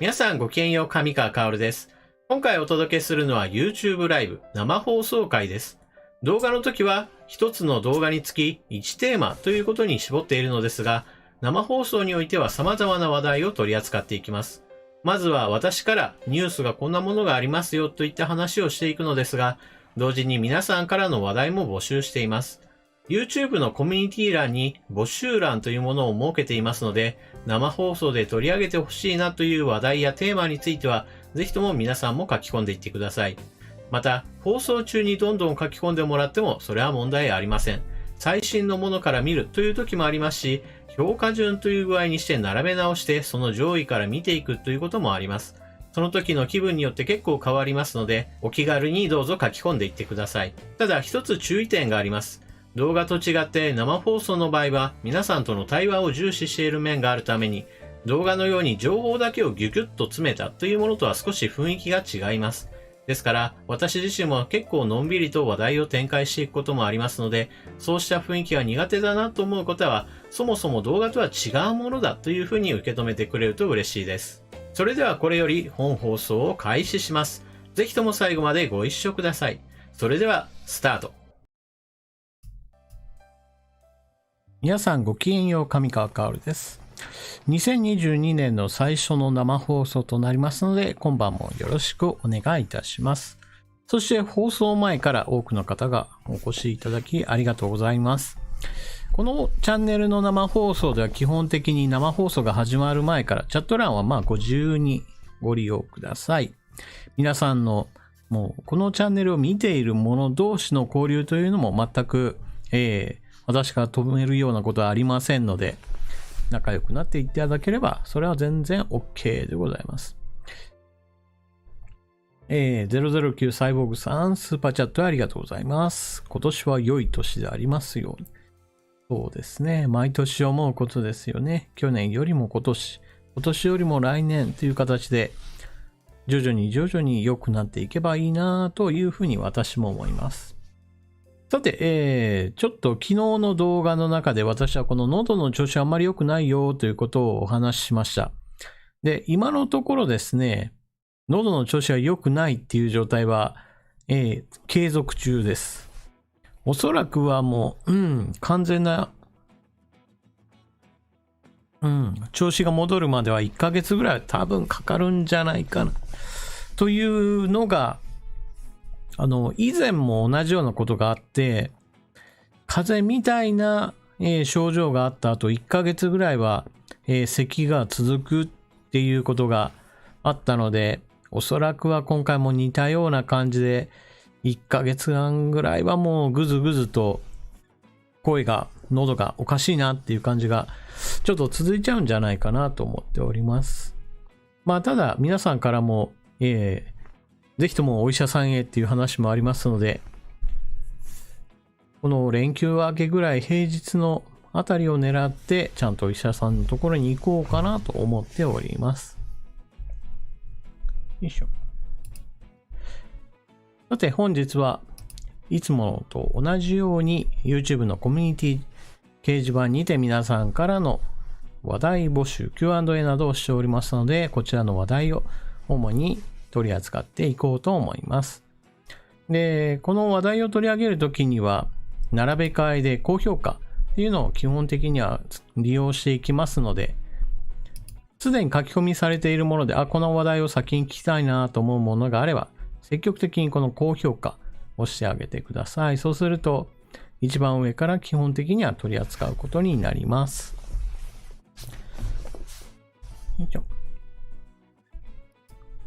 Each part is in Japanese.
皆さんごきげんよう、上川薫です。今回お届けするのは YouTube ライブ生放送回です。動画の時は一つの動画につき1テーマということに絞っているのですが、生放送においては様々な話題を取り扱っていきます。まずは私からニュースがこんなものがありますよといった話をしていくのですが、同時に皆さんからの話題も募集しています。YouTube のコミュニティ欄に募集欄というものを設けていますので、生放送で取り上げてほしいなという話題やテーマについては、ぜひとも皆さんも書き込んでいってください。また、放送中にどんどん書き込んでもらっても、それは問題ありません。最新のものから見るという時もありますし、評価順という具合にして並べ直して、その上位から見ていくということもあります。その時の気分によって結構変わりますので、お気軽にどうぞ書き込んでいってください。ただ、一つ注意点があります。動画と違って生放送の場合は皆さんとの対話を重視している面があるために、動画のように情報だけをギュギュッと詰めたというものとは少し雰囲気が違います。ですから私自身も結構のんびりと話題を展開していくこともありますので、そうした雰囲気が苦手だなと思う方は、そもそも動画とは違うものだというふうに受け止めてくれると嬉しいです。それではこれより本放送を開始します。ぜひとも最後までご一緒ください。それではスタート。皆さんごきげんよう、上川薫です。2022年の最初の生放送となりますので、今晩もよろしくお願いいたします。そして放送前から多くの方がお越しいただきありがとうございます。このチャンネルの生放送では基本的に生放送が始まる前からチャット欄はご自由にご利用ください。皆さんのもうこのチャンネルを見ている者同士の交流というのも全く、私が止めるようなことはありませんので、仲良くなっていただければ、それは全然 OK でございます。009サイボーグさん、スーパーチャットありがとうございます。今年は良い年でありますように。そうですね。毎年思うことですよね。去年よりも今年よりも来年という形で、徐々に良くなっていけばいいなというふうに私も思います。さて、ちょっと昨日の動画の中で私はこの喉の調子あんまり良くないよということをお話ししました。で、今のところですね、喉の調子が良くないっていう状態は、継続中です。おそらくはもう、完全な、調子が戻るまでは1ヶ月ぐらい多分かかるんじゃないかな。というのが、以前も同じようなことがあって、風邪みたいな、症状があった後1ヶ月ぐらいは、咳が続くっていうことがあったので、おそらくは今回も似たような感じで、1ヶ月間ぐらいはもうぐずぐずと喉がおかしいなっていう感じがちょっと続いちゃうんじゃないかなと思っております。ただ皆さんからも、ぜひともお医者さんへっていう話もありますので、この連休明けぐらい平日のあたりを狙ってちゃんとお医者さんのところに行こうかなと思っております。よいしょ。さて本日はいつもと同じように YouTube のコミュニティ掲示板にて皆さんからの話題募集 Q&A などをしておりますので、こちらの話題を主に取り扱っていこうと思います。で、この話題を取り上げるときには、並べ替えで高評価っていうのを基本的には利用していきますので、すでに書き込みされているもので、この話題を先に聞きたいなと思うものがあれば、積極的にこの高評価をしてあげてください。そうすると、一番上から基本的には取り扱うことになります。よいしょ。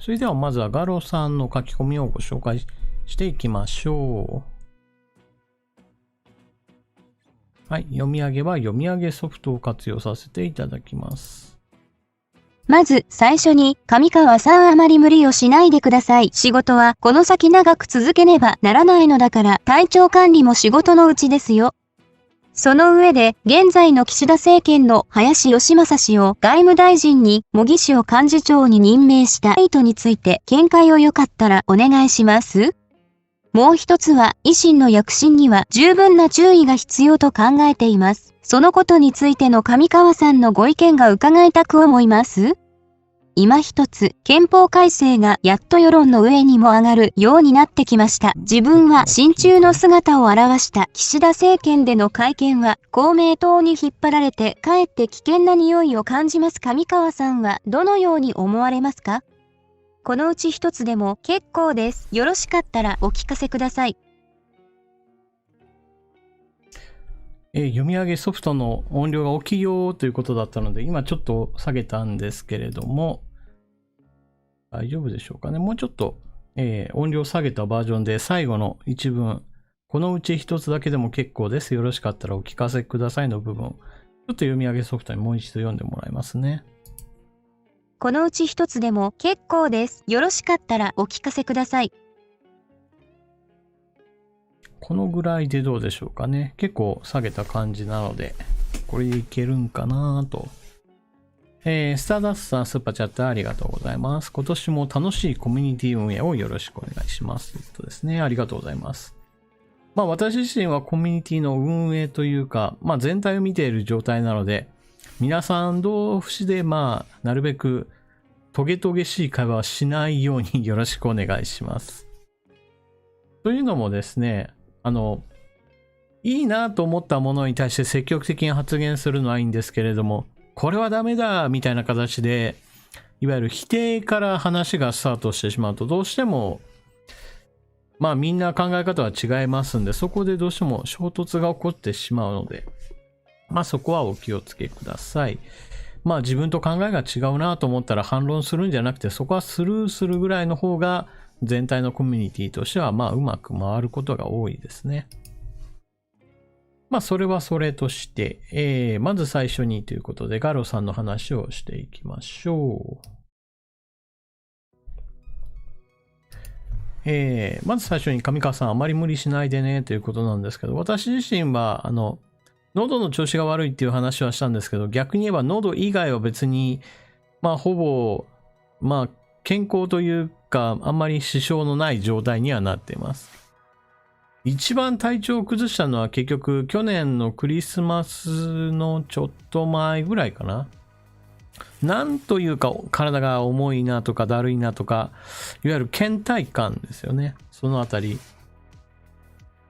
それではまずはガロさんの書き込みをご紹介していきましょう。はい、読み上げは読み上げソフトを活用させていただきます。まず最初に上川さんあまり無理をしないでください。仕事はこの先長く続けねばならないのだから体調管理も仕事のうちですよ。その上で、現在の岸田政権の林芳正氏を外務大臣に茂木氏を幹事長に任命した意図について見解をよかったらお願いします。もう一つは、維新の躍進には十分な注意が必要と考えています。そのことについての上川さんのご意見が伺いたく思います。今一つ憲法改正がやっと世論の上にも上がるようになってきました。自分は親中の姿を表した岸田政権での会見は公明党に引っ張られてかえって危険な匂いを感じます。上川さんはどのように思われますか？このうち一つでも結構です。よろしかったらお聞かせください。読み上げソフトの音量が大きいよということだったので、今ちょっと下げたんですけれども、大丈夫でしょうかね。もうちょっと、音量下げたバージョンで最後の一文、このうち一つだけでも結構です。よろしかったらお聞かせくださいの部分、ちょっと読み上げソフトにもう一度読んでもらいますね。このうち一つでも結構です。よろしかったらお聞かせください。このぐらいでどうでしょうかね。結構下げた感じなので、これでいけるんかなと。スターダストさん、スーパーチャットありがとうございます。今年も楽しいコミュニティ運営をよろしくお願いします。ということですね。ありがとうございます。私自身はコミュニティの運営というか、全体を見ている状態なので、皆さん同士でなるべくトゲトゲしい会話はしないようによろしくお願いします。というのもですね、いいなと思ったものに対して積極的に発言するのはいいんですけれども、これはダメだみたいな形で、いわゆる否定から話がスタートしてしまうと、どうしても、みんな考え方は違いますんで、そこでどうしても衝突が起こってしまうので、そこはお気をつけください。自分と考えが違うなと思ったら反論するんじゃなくて、そこはスルーするぐらいの方が、全体のコミュニティとしては、うまく回ることが多いですね。それはそれとして、まず最初にということで、ガロさんの話をしていきましょう。まず最初に上川さん、あまり無理しないでねということなんですけど、私自身は、喉の調子が悪いっていう話はしたんですけど、逆に言えば喉以外は別に、ほぼ、健康というか、あんまり支障のない状態にはなっています。一番体調を崩したのは結局去年のクリスマスのちょっと前ぐらいかな。なんというか体が重いなとかだるいなとか、いわゆる倦怠感ですよね。そのあたり。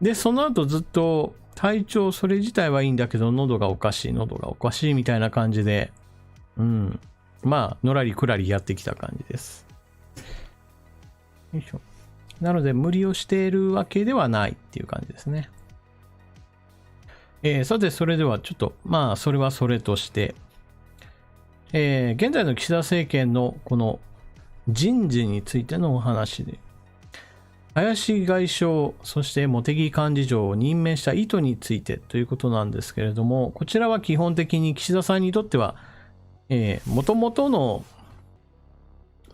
で、その後ずっと体調それ自体はいいんだけど喉がおかしいみたいな感じで、のらりくらりやってきた感じです。よいしょ。なので無理をしているわけではないっていう感じですね。さてそれではちょっとそれはそれとして、現在の岸田政権のこの人事についてのお話で、林外相そして茂木幹事長を任命した意図についてということなんですけれども、こちらは基本的に岸田さんにとっては元々の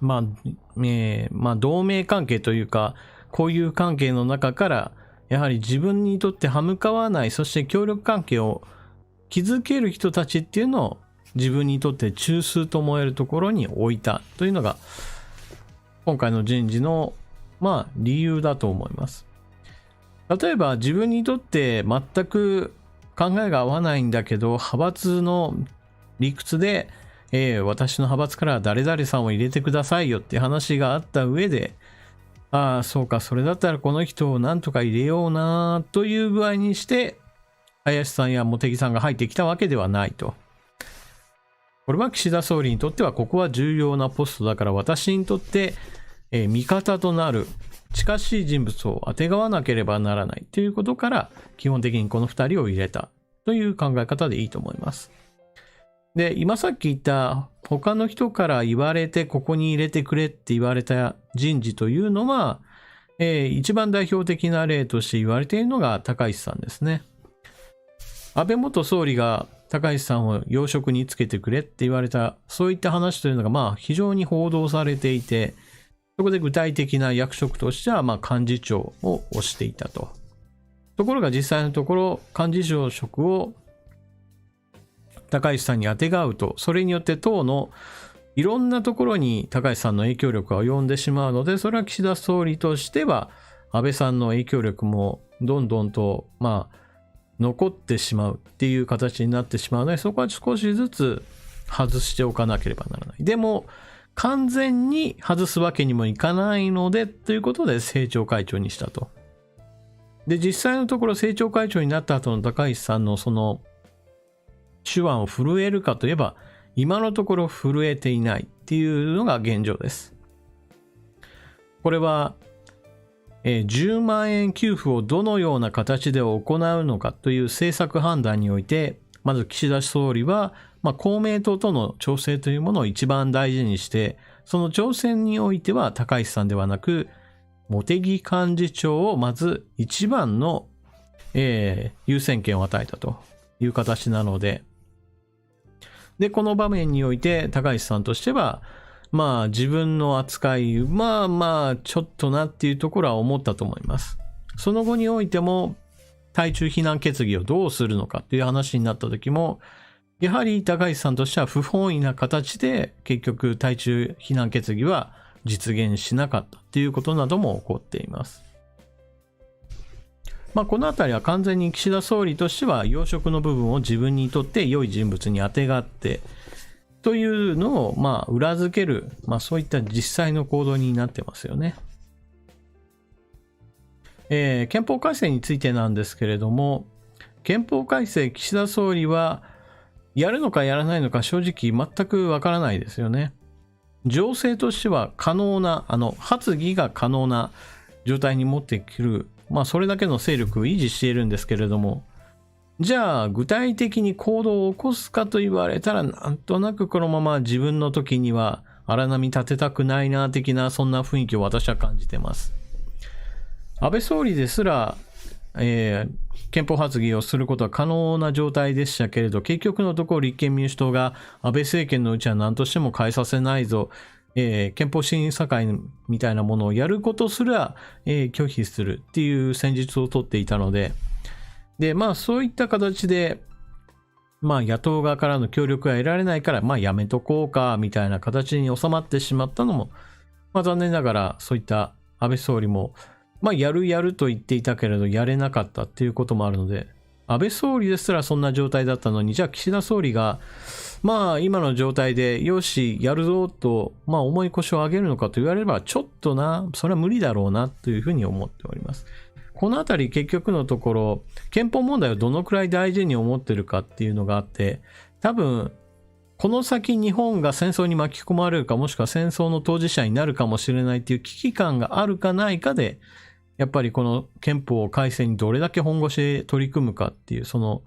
同盟関係というか、こういう関係の中から、やはり自分にとって歯向かわない、そして協力関係を築ける人たちっていうのを自分にとって中枢と思えるところに置いたというのが、今回の人事の、理由だと思います。例えば自分にとって全く考えが合わないんだけど、派閥の理屈で、私の派閥から誰々さんを入れてくださいよって話があった上で、そうか、それだったらこの人をなんとか入れようなという具合にして、林さんや茂木さんが入ってきたわけではないと。これは岸田総理にとってはここは重要なポストだから、私にとって、味方となる近しい人物をあてがわなければならないということから、基本的にこの2人を入れたという考え方でいいと思います。で、今さっき言った他の人から言われてここに入れてくれって言われた人事というのは、一番代表的な例として言われているのが高市さんですね。安倍元総理が高市さんを要職につけてくれって言われた、そういった話というのが非常に報道されていて、そこで具体的な役職としては幹事長を推していたと。ところが実際のところ幹事長職を高市さんにあてがうと、それによって党のいろんなところに高市さんの影響力が及んでしまうので、それは岸田総理としては安倍さんの影響力もどんどんと残ってしまうっていう形になってしまうので、そこは少しずつ外しておかなければならない。でも完全に外すわけにもいかないので、ということで政調会長にしたと。で、実際のところ政調会長になった後の高市さんのその手腕を震えるかといえば、今のところ震えていないっていうのが現状です。これは、10万円給付をどのような形で行うのかという政策判断において、まず岸田総理は、公明党との調整というものを一番大事にして、その調整においては高市さんではなく、茂木幹事長をまず一番の、優先権を与えたという形なので、で、この場面において高市さんとしては、自分の扱い、ちょっとなっていうところは思ったと思います。その後においても、対中非難決議をどうするのかっていう話になった時も、やはり高市さんとしては不本意な形で結局対中非難決議は実現しなかったっていうことなども起こっています。このあたりは完全に岸田総理としては要職の部分を自分にとって良い人物にあてがってというのを裏付ける、そういった実際の行動になってますよね。憲法改正についてなんですけれども、憲法改正岸田総理はやるのかやらないのか正直全くわからないですよね。情勢としては可能な、発議が可能な状態に持ってくる、それだけの勢力を維持しているんですけれども、じゃあ具体的に行動を起こすかと言われたら、なんとなくこのまま自分の時には荒波立てたくないな的な、そんな雰囲気を私は感じてます。安倍総理ですら、憲法発議をすることは可能な状態でしたけれど、結局のところ立憲民主党が安倍政権のうちは何としても変えさせないぞ、憲法審査会みたいなものをやることすら、拒否するっていう戦術を取っていたので、そういった形で、野党側からの協力が得られないから、やめとこうかみたいな形に収まってしまったのも、残念ながらそういった安倍総理もやると言っていたけれどやれなかったっていうこともあるので、安倍総理ですらそんな状態だったのに、じゃあ岸田総理が今の状態でよしやるぞと重い腰を上げるのかと言われれば、ちょっとな、それは無理だろうなというふうに思っております。このあたり結局のところ憲法問題をどのくらい大事に思ってるかっていうのがあって、多分この先日本が戦争に巻き込まれるか、もしくは戦争の当事者になるかもしれないっていう危機感があるかないかで、やっぱりこの憲法改正にどれだけ本腰で取り組むかっていうその、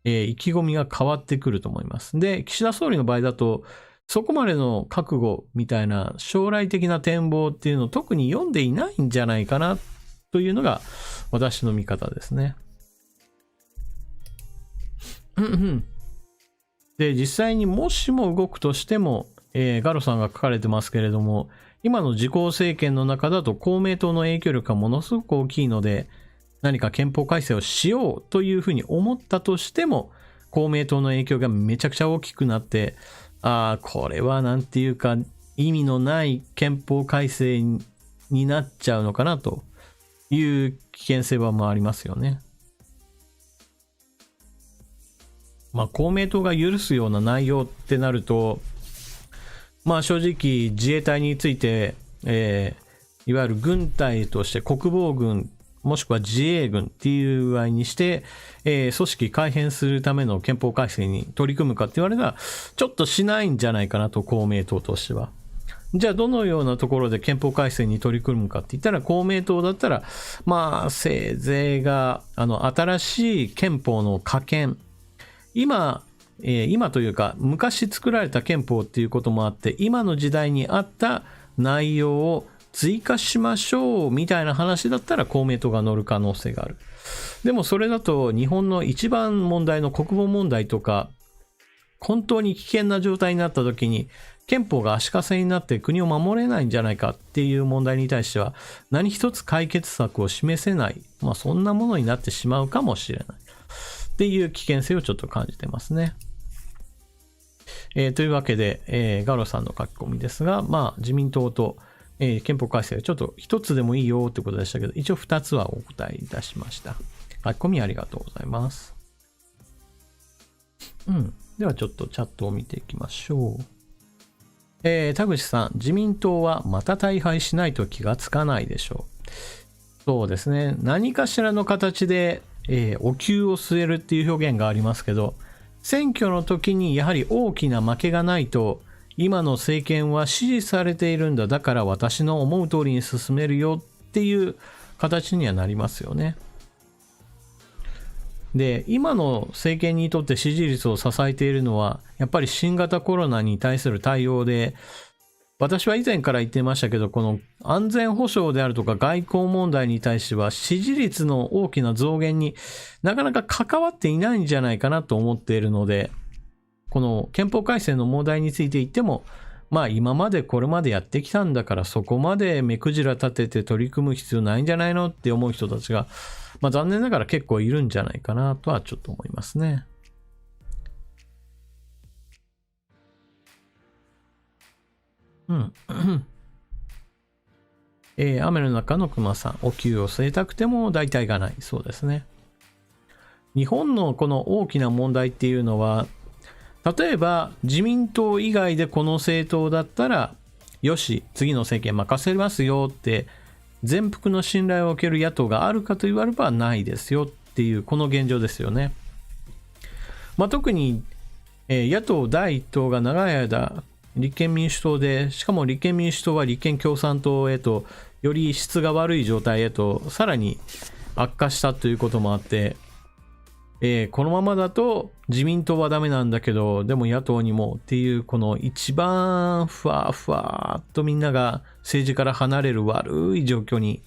意気込みが変わってくると思います。で、岸田総理の場合だとそこまでの覚悟みたいな将来的な展望っていうのを特に読んでいないんじゃないかなというのが私の見方ですね。で、実際にもしも動くとしても、ガロさんが書かれてますけれども、今の自公政権の中だと公明党の影響力がものすごく大きいので、何か憲法改正をしようというふうに思ったとしても、公明党の影響がめちゃくちゃ大きくなって、これはなんていうか意味のない憲法改正になっちゃうのかなという危険性はありますよね。公明党が許すような内容ってなると、正直自衛隊について、いわゆる軍隊として国防軍もしくは自衛軍っていう具合にして、組織改編するための憲法改正に取り組むかって言われたらちょっとしないんじゃないかなと、公明党としては。じゃあどのようなところで憲法改正に取り組むかって言ったら、公明党だったらせいぜいが新しい憲法の可見、今というか昔作られた憲法っていうこともあって、今の時代に合った内容を追加しましょうみたいな話だったら公明党が乗る可能性がある。でもそれだと日本の一番問題の国防問題とか、本当に危険な状態になった時に憲法が足かせになって国を守れないんじゃないかっていう問題に対しては何一つ解決策を示せない、そんなものになってしまうかもしれないっていう危険性をちょっと感じてますね。というわけで、ガロさんの書き込みですが、自民党と、憲法改正はちょっと一つでもいいよってことでしたけど、一応二つはお答えいたしました。書き込みありがとうございます。ではちょっとチャットを見ていきましょう。田口さん、自民党はまた大敗しないと気がつかないでしょう。そうですね。何かしらの形で、お灸を据えるっていう表現がありますけど、選挙の時にやはり大きな負けがないと、今の政権は支持されているんだ、だから私の思う通りに進めるよっていう形にはなりますよね。で、今の政権にとって支持率を支えているのは、やっぱり新型コロナに対する対応で、私は以前から言ってましたけど、この安全保障であるとか外交問題に対しては支持率の大きな増減になかなか関わっていないんじゃないかなと思っているので、この憲法改正の問題について言っても、まあ今までこれまでやってきたんだからそこまで目くじら立てて取り組む必要ないんじゃないのって思う人たちが、まあ残念ながら結構いるんじゃないかなとはちょっと思いますね。雨の中の熊さん、お灸を据えたくても代替がない。そうですね。日本のこの大きな問題っていうのは、例えば自民党以外でこの政党だったら、よし、次の政権任せますよって、全幅の信頼を受ける野党があるかと言わればないですよっていう、この現状ですよね。まあ、特に、野党第一党が長い間、立憲民主党で、しかも立憲民主党は立憲共産党へと、より質が悪い状態へと、さらに悪化したということもあって、このままだと自民党はダメなんだけど、でも野党にもっていう、この一番ふわふわっとみんなが政治から離れる悪い状況に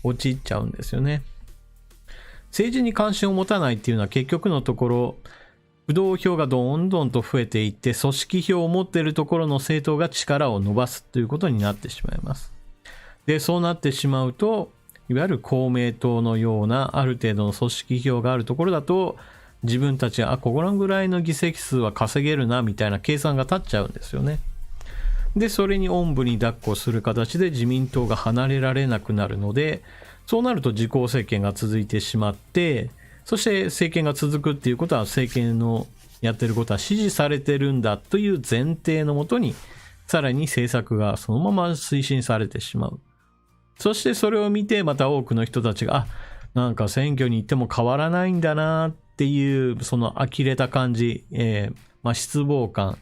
陥っちゃうんですよね。政治に関心を持たないっていうのは結局のところ、不動票がどんどんと増えていって、組織票を持っているところの政党が力を伸ばすということになってしまいます。で、そうなってしまうと、いわゆる公明党のようなある程度の組織票があるところだと、自分たちが、ここらぐらいの議席数は稼げるな、みたいな計算が立っちゃうんですよね。で、それにおんぶに抱っこする形で自民党が離れられなくなるので、そうなると自公政権が続いてしまって、そして政権が続くっていうことは政権のやってることは支持されてるんだという前提のもとに、さらに政策がそのまま推進されてしまう。そしてそれを見てまた多くの人たちが、なんか選挙に行っても変わらないんだなっていう、その呆れた感じ、失望感、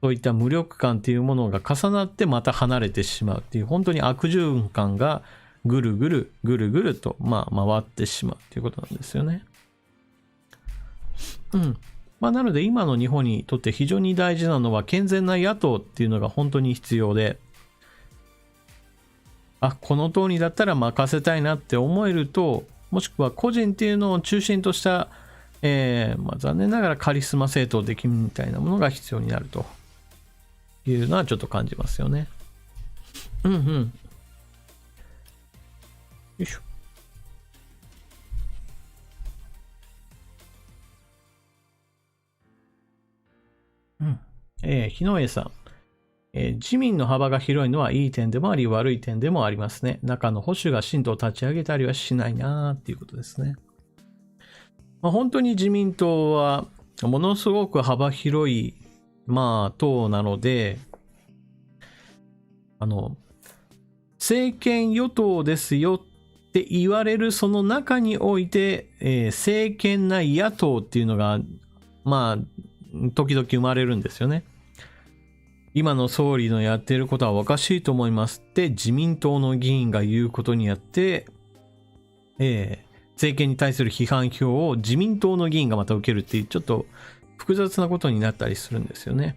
そういった無力感っていうものが重なってまた離れてしまうっていう、本当に悪循環がぐるぐるぐるぐると、回ってしまうっていうことなんですよね。なので今の日本にとって非常に大事なのは健全な野党っていうのが本当に必要で、この党にだったら任せたいなって思えると、もしくは個人っていうのを中心とした、残念ながらカリスマ政党的みたいなものが必要になるというのはちょっと感じますよね。よいしょ。日野江さん。自民の幅が広いのはいい点でもあり悪い点でもありますね。中の保守が新党を立ち上げたりはしないなーっていうことですね。本当に自民党はものすごく幅広い党なので、政権与党ですよって言われるその中において、政権内野党っていうのが時々生まれるんですよね。今の総理のやっていることはおかしいと思いますって自民党の議員が言うことによって、政権に対する批判票を自民党の議員がまた受けるっていうちょっと複雑なことになったりするんですよね。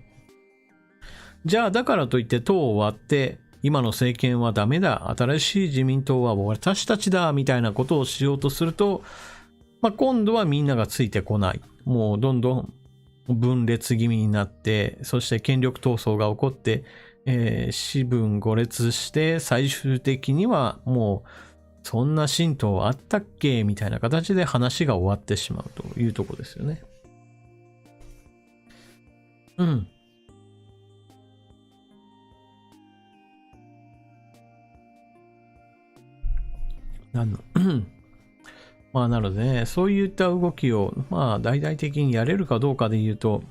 じゃあだからといって党を割って今の政権はダメだ、新しい自民党は私たちだみたいなことをしようとすると、今度はみんながついてこない。もうどんどん分裂気味になって、そして権力闘争が起こって、四分五裂して、最終的にはもう、そんな神道あったっけみたいな形で話が終わってしまうというところですよね。なのでね、そういった動きを、大々的にやれるかどうかで言うと、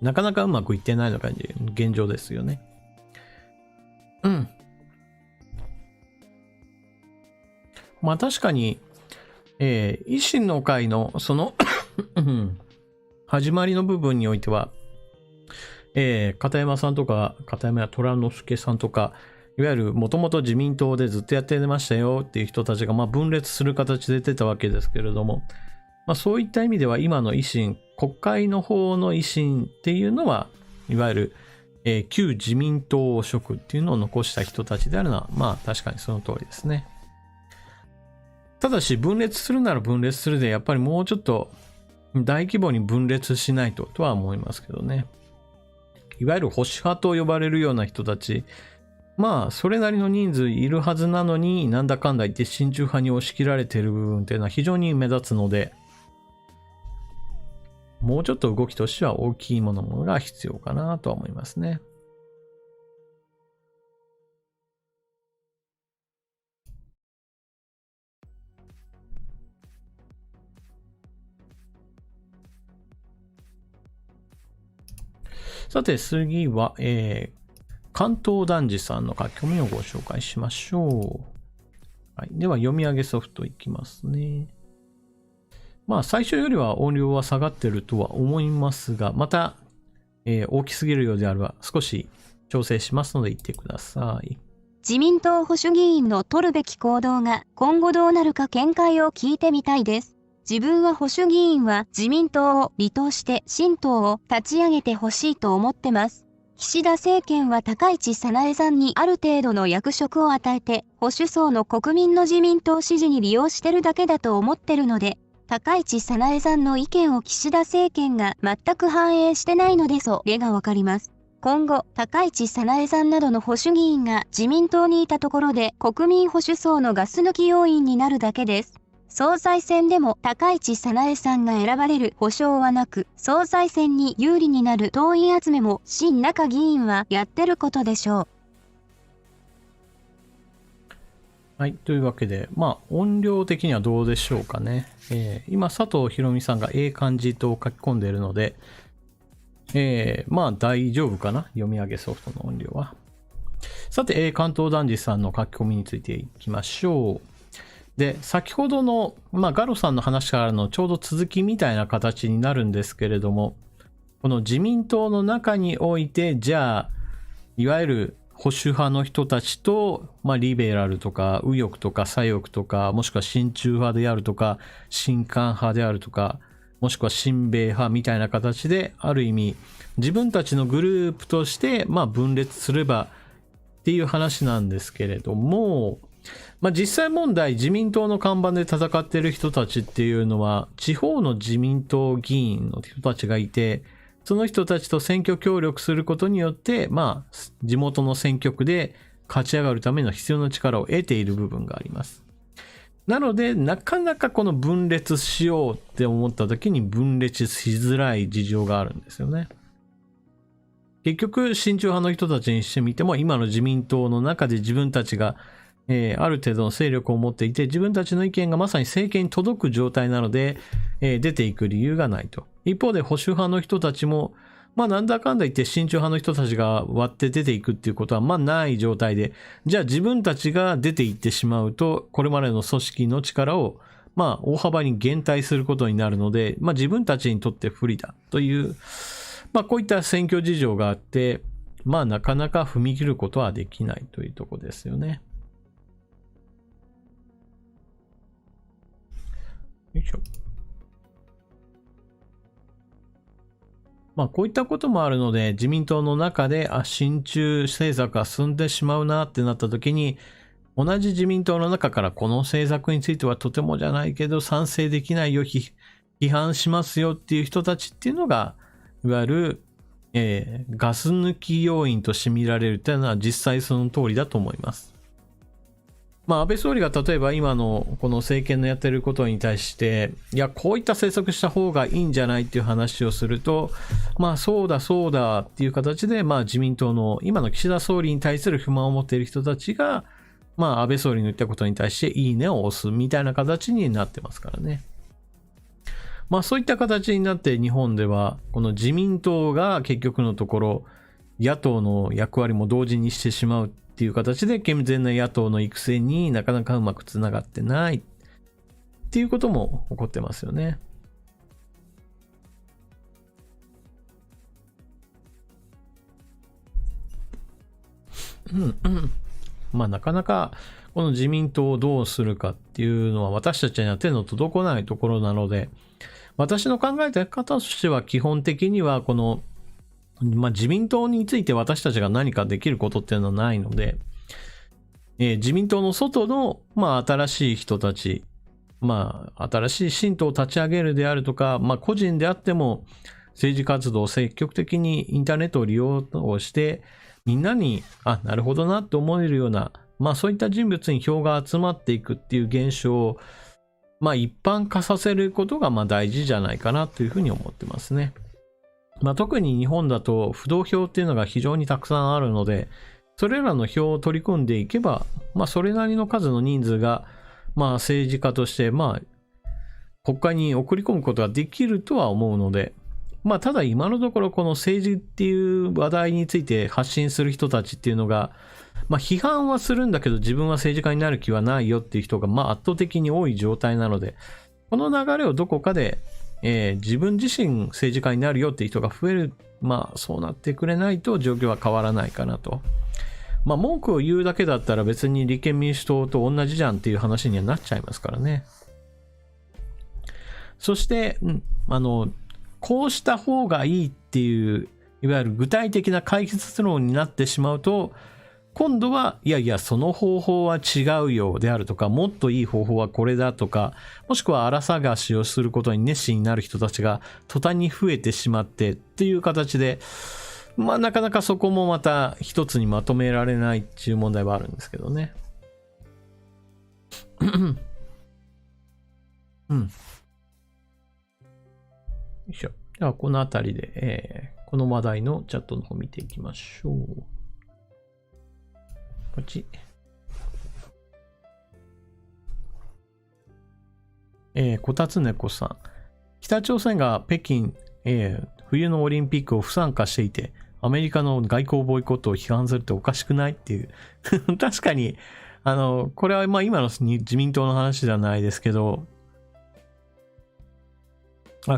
なかなかうまくいってないのが現状ですよね。まあ確かに、維新の会のその始まりの部分においては、片山さんとか、片山虎之助さんとか、いわゆるもともと自民党でずっとやってましたよっていう人たちが、まあ分裂する形で出たわけですけれども、まあそういった意味では今の維新、国会の方の維新っていうのは、いわゆる、旧自民党色っていうのを残した人たちであるのは、まあ確かにその通りですね。ただし分裂するなら分裂するで、やっぱりもうちょっと大規模に分裂しないとは思いますけどね。いわゆる保守派と呼ばれるような人たち、まあそれなりの人数いるはずなのに、なんだかんだ言って親中派に押し切られている部分っていうのは非常に目立つので、もうちょっと動きとしては大きいものが必要かなとは思いますね。さて次は、関東男児さんの書き込みをご紹介しましょう。はい、では読み上げソフトいきますね。まあ最初よりは音量は下がってるとは思いますが、また、大きすぎるようであれば少し調整しますので言ってください。自民党保守議員の取るべき行動が今後どうなるか見解を聞いてみたいです。自分は保守議員は自民党を離党して新党を立ち上げてほしいと思ってます。岸田政権は高市早苗さんにある程度の役職を与えて保守層の国民の自民党支持に利用してるだけだと思ってるので、高市早苗さんの意見を岸田政権が全く反映してないのでそれがわかります。今後、高市早苗さんなどの保守議員が自民党にいたところで国民保守層のガス抜き要因になるだけです。総裁選でも高市早苗さんが選ばれる保証はなく、総裁選に有利になる党員集めも新中議員はやってることでしょう。はい。というわけで、まあ、音量的にはどうでしょうかね。今、佐藤ひろみさんが漢字と書き込んでいるので、まあ、大丈夫かな。読み上げソフトの音量は。さて、関東男児さんの書き込みについていきましょう。で、先ほどの、まあ、ガロさんの話からのちょうど続きみたいな形になるんですけれども、この自民党の中において、じゃあ、いわゆる保守派の人たちと、まあ、リベラルとか、右翼とか左翼とか、もしくは親中派であるとか、親韓派であるとか、もしくは親米派みたいな形で、ある意味、自分たちのグループとして、まあ、分裂すればっていう話なんですけれども、まあ、実際問題、自民党の看板で戦っている人たちっていうのは、地方の自民党議員の人たちがいて、その人たちと選挙協力することによって、まあ、地元の選挙区で勝ち上がるための必要な力を得ている部分があります。なので、なかなかこの分裂しようって思った時に分裂しづらい事情があるんですよね。結局、親中派の人たちにしてみても、今の自民党の中で自分たちがある程度の勢力を持っていて、自分たちの意見がまさに政権に届く状態なので、出ていく理由がないと。一方で保守派の人たちも、まあなんだかんだ言って親中派の人たちが割って出ていくっていうことはまあない状態で、じゃあ自分たちが出ていってしまうと、これまでの組織の力をまあ大幅に減退することになるので、まあ自分たちにとって不利だという、まあこういった選挙事情があって、まあなかなか踏み切ることはできないというところですよね。よいしょ。まあこういったこともあるので、自民党の中で親中政策が進んでしまうなってなった時に、同じ自民党の中からこの政策についてはとてもじゃないけど賛成できないよ、批判しますよっていう人たちっていうのが、いわゆる、ガス抜き要因として見られるというのは実際その通りだと思います。まあ、安倍総理が例えば今のこの政権のやってることに対して、いや、こういった政策した方がいいんじゃないっていう話をすると、まあ、そうだそうだっていう形で、まあ、自民党の今の岸田総理に対する不満を持っている人たちが、まあ、安倍総理の言ったことに対していいねを押すみたいな形になってますからね。まあ、そういった形になって日本では、この自民党が結局のところ、野党の役割も同時にしてしまうっっていう形で健全な野党の育成になかなかうまくつながってないっていうことも起こってますよね。まあなかなかこの自民党をどうするかっていうのは私たちには手の届かないところなので、私の考えた方としては基本的にはこの、自民党について私たちが何かできることっていうのはないので、自民党の外の、新しい人たち、新しい新党を立ち上げるであるとか、個人であっても政治活動を積極的にインターネットを利用をして、みんなに、なるほどなって思えるような、そういった人物に票が集まっていくっていう現象を、一般化させることが大事じゃないかなというふうに思ってますね。特に日本だと不動票っていうのが非常にたくさんあるので、それらの票を取り込んでいけば、それなりの数の人数が、政治家として、国会に送り込むことができるとは思うので、ただ今のところこの政治っていう話題について発信する人たちっていうのが、批判はするんだけど自分は政治家になる気はないよっていう人が圧倒的に多い状態なので、この流れをどこかで、自分自身政治家になるよっていう人が増える、そうなってくれないと状況は変わらないかなと。文句を言うだけだったら別に立憲民主党と同じじゃんっていう話にはなっちゃいますからね。そして、こうした方がいいっていう、いわゆる具体的な解決論になってしまうと、今度は、いやいや、その方法は違うよであるとか、もっといい方法はこれだとか、もしくは荒探しをすることに熱心になる人たちが途端に増えてしまってっていう形で、なかなかそこもまた一つにまとめられないっていう問題はあるんですけどね。よいしょ。では、このあたりで、この話題のチャットの方見ていきましょう。こっち。こたつねこさん。北朝鮮が北京、冬のオリンピックを不参加していて、アメリカの外交ボイコットを批判するっておかしくないっていう。確かに、これは今の自民党の話ではないですけど、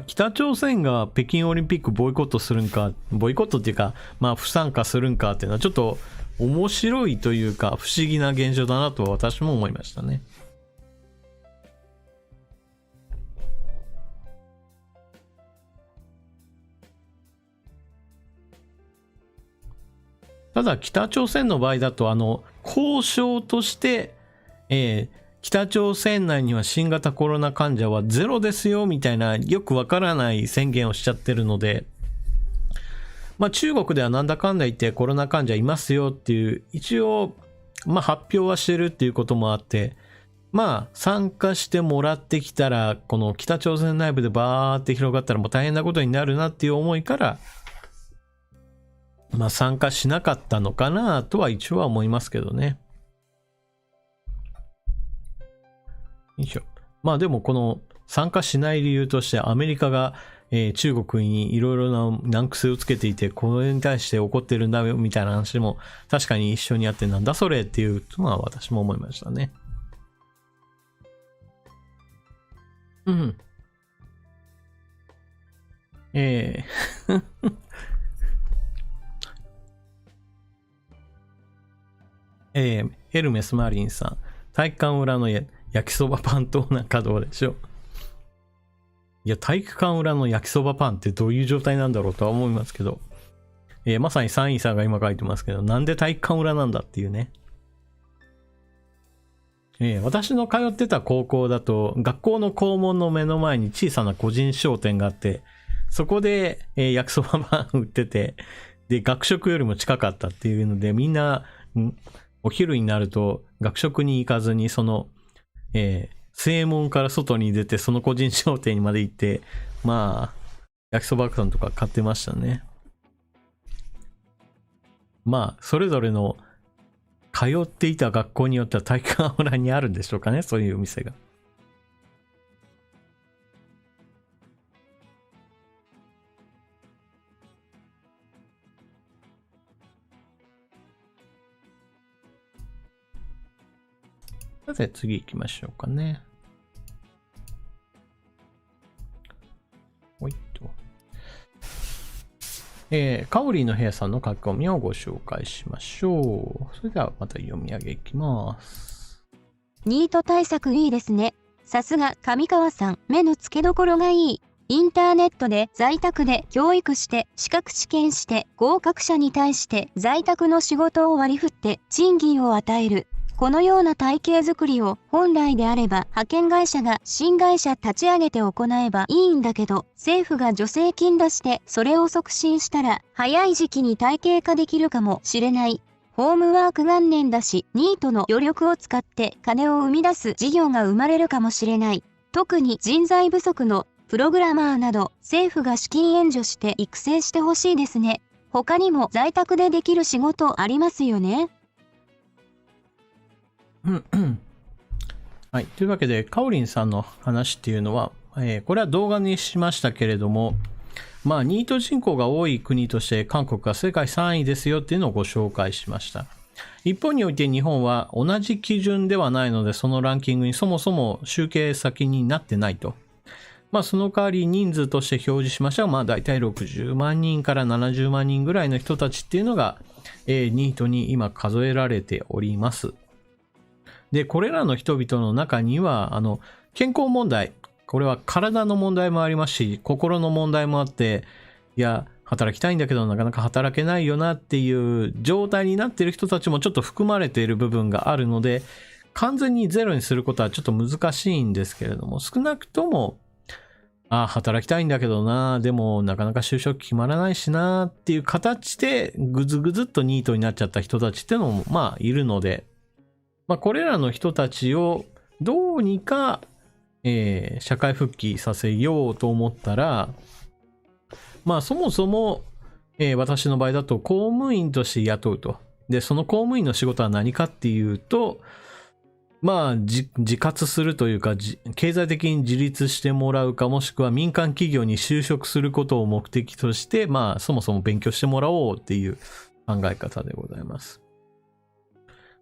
北朝鮮が北京オリンピックボイコットするんか、ボイコットっていうか、不参加するんかっていうのはちょっと面白いというか不思議な現象だなと私も思いましたね。ただ北朝鮮の場合だと交渉として、北朝鮮内には新型コロナ患者はゼロですよみたいなよくわからない宣言をしちゃってるので、中国ではなんだかんだ言ってコロナ患者いますよっていう一応発表はしてるっていうこともあって、参加してもらってきたらこの北朝鮮内部でバーって広がったらもう大変なことになるなっていう思いから参加しなかったのかなとは一応は思いますけどね。よいしょ。でもこの参加しない理由としてアメリカが、中国にいろいろな難癖をつけていてこれに対して怒ってるんだよみたいな話も確かに一緒にあってなんだそれっていうのは私も思いましたね。ヘルメスマリンさん、体育館裏の焼きそばパンとなんかどうでしょう。いや、体育館裏の焼きそばパンってどういう状態なんだろうとは思いますけど、まさにサインさんが今書いてますけど、なんで体育館裏なんだっていうね。私の通ってた高校だと、学校の校門の目の前に小さな個人商店があって、そこで、焼きそばパン売ってて、で、学食よりも近かったっていうので、みんな、お昼になると学食に行かずにその、正門から外に出てその個人商店にまで行って焼きそばパンとか買ってましたね。それぞれの通っていた学校によっては体育館裏にあるんでしょうかね、そういうお店が。さて次行きましょうかね。おいっと。カオリーの部屋さんの書き込みをご紹介しましょう。それではまた読み上げいきます。ニート対策いいですね。さすが上川さん、目の付けどころがいい。インターネットで在宅で教育して資格試験して合格者に対して在宅の仕事を割り振って賃金を与える。このような体系づくりを本来であれば派遣会社が新会社立ち上げて行えばいいんだけど、政府が助成金出してそれを促進したら早い時期に体系化できるかもしれない。ホームワーク元年だし、ニートの余力を使って金を生み出す事業が生まれるかもしれない。特に人材不足のプログラマーなど政府が資金援助して育成してほしいですね。他にも在宅でできる仕事ありますよね。はい。というわけで、カオリンさんの話っていうのは、これは動画にしましたけれども、まあ、ニート人口が多い国として韓国が世界3位ですよっていうのをご紹介しました。一方において日本は同じ基準ではないので、そのランキングにそもそも集計先になってないと。まあ、その代わり人数として表示しましたが、まあ、大体60万人から70万人ぐらいの人たちっていうのが、ニートに今数えられております。で、これらの人々の中には、健康問題、これは体の問題もありますし、心の問題もあって、いや、働きたいんだけどなかなか働けないよなっていう状態になっている人たちもちょっと含まれている部分があるので、完全にゼロにすることはちょっと難しいんですけれども、少なくとも、働きたいんだけどな、でもなかなか就職決まらないしなっていう形でぐずぐずっとニートになっちゃった人たちっていうのもまあいるので、まあこれらの人たちをどうにか、社会復帰させようと思ったら、まあそもそも、私の場合だと公務員として雇うと。で、その公務員の仕事は何かっていうと、まあ自活するというか、経済的に自立してもらうか、もしくは民間企業に就職することを目的として、まあそもそも勉強してもらおうっていう考え方でございます。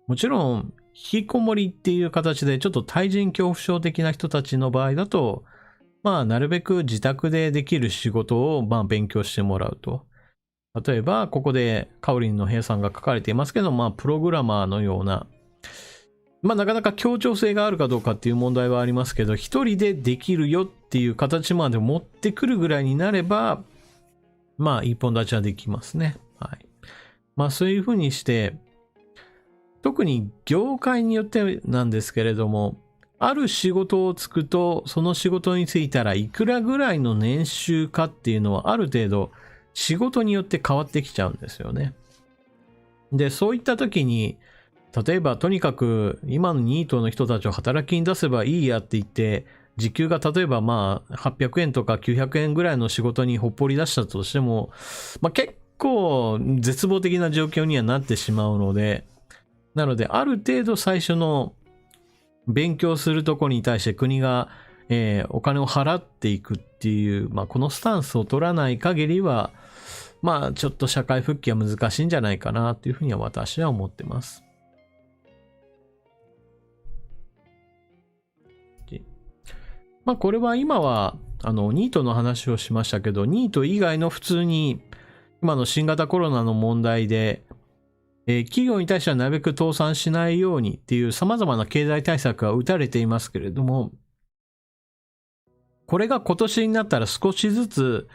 もちろん、引きこもりっていう形でちょっと対人恐怖症的な人たちの場合だと、まあなるべく自宅でできる仕事をまあ勉強してもらうと。例えば、ここでカオリンの部屋さんが書かれていますけど、まあプログラマーのような、まあなかなか協調性があるかどうかっていう問題はありますけど、一人でできるよっていう形まで持ってくるぐらいになれば、まあ一本立ちはできますね。はい。まあそういうふうにして、特に業界によってなんですけれども、ある仕事をつくと、その仕事に就いたらいくらぐらいの年収かっていうのはある程度仕事によって変わってきちゃうんですよね。で、そういった時に、例えばとにかく今のニートの人たちを働きに出せばいいやって言って、時給が例えばまあ800円とか900円ぐらいの仕事にほっぽり出したとしても、まあ結構絶望的な状況にはなってしまうので、なのである程度最初の勉強するところに対して国が、お金を払っていくっていう、まあこのスタンスを取らない限りは、まあちょっと社会復帰は難しいんじゃないかなっていうふうには私は思ってます。まあこれは今はニートの話をしましたけど、ニート以外の普通に今の新型コロナの問題で、企業に対してはなるべく倒産しないようにっていう様々な経済対策が打たれていますけれども、これが今年になったら少しずつ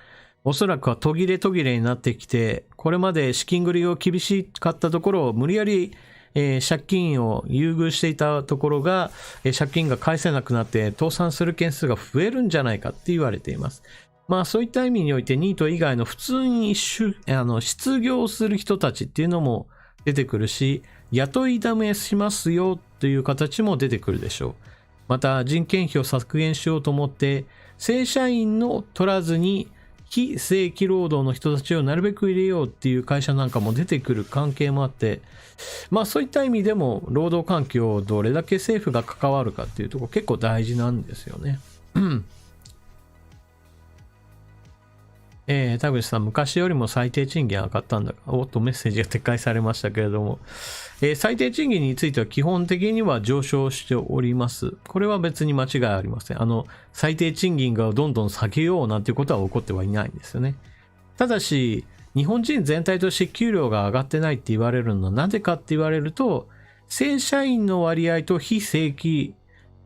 おそらくは途切れ途切れになってきて、これまで資金繰りを厳しかったところを無理やり借金を優遇していたところが、借金が返せなくなって倒産する件数が増えるんじゃないかって言われています。まあそういった意味においてニート以外の普通に失業する人たちっていうのも出てくるし、雇いだめしますよという形も出てくるでしょう。また人件費を削減しようと思って正社員を取らずに非正規労働の人たちをなるべく入れようっていう会社なんかも出てくる関係もあって、まあそういった意味でも労働環境をどれだけ政府が関わるかっていうところ結構大事なんですよね。田口さん、昔よりも最低賃金上がったんだが、おっとメッセージが撤回されましたけれども、最低賃金については基本的には上昇しております。これは別に間違いありません。最低賃金がどんどん下げようなんていうことは起こってはいないんですよね。ただし、日本人全体として給料が上がってないって言われるのはなぜかって言われると、正社員の割合と非正規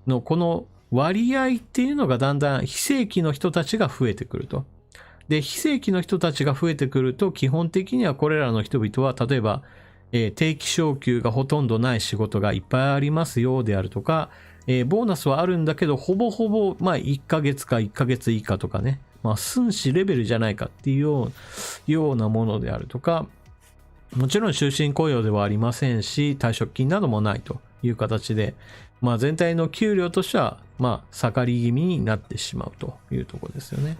のこの割合っていうのがだんだん非正規の人たちが増えてくると。で、非正規の人たちが増えてくると、基本的にはこれらの人々は、例えば、定期昇給がほとんどない仕事がいっぱいありますよであるとか、ボーナスはあるんだけど、ほぼほぼ、1ヶ月か1ヶ月以下とかね、寸志レベルじゃないかっていうようなものであるとか、もちろん終身雇用ではありませんし、退職金などもないという形で、全体の給料としては、下がり気味になってしまうというところですよね。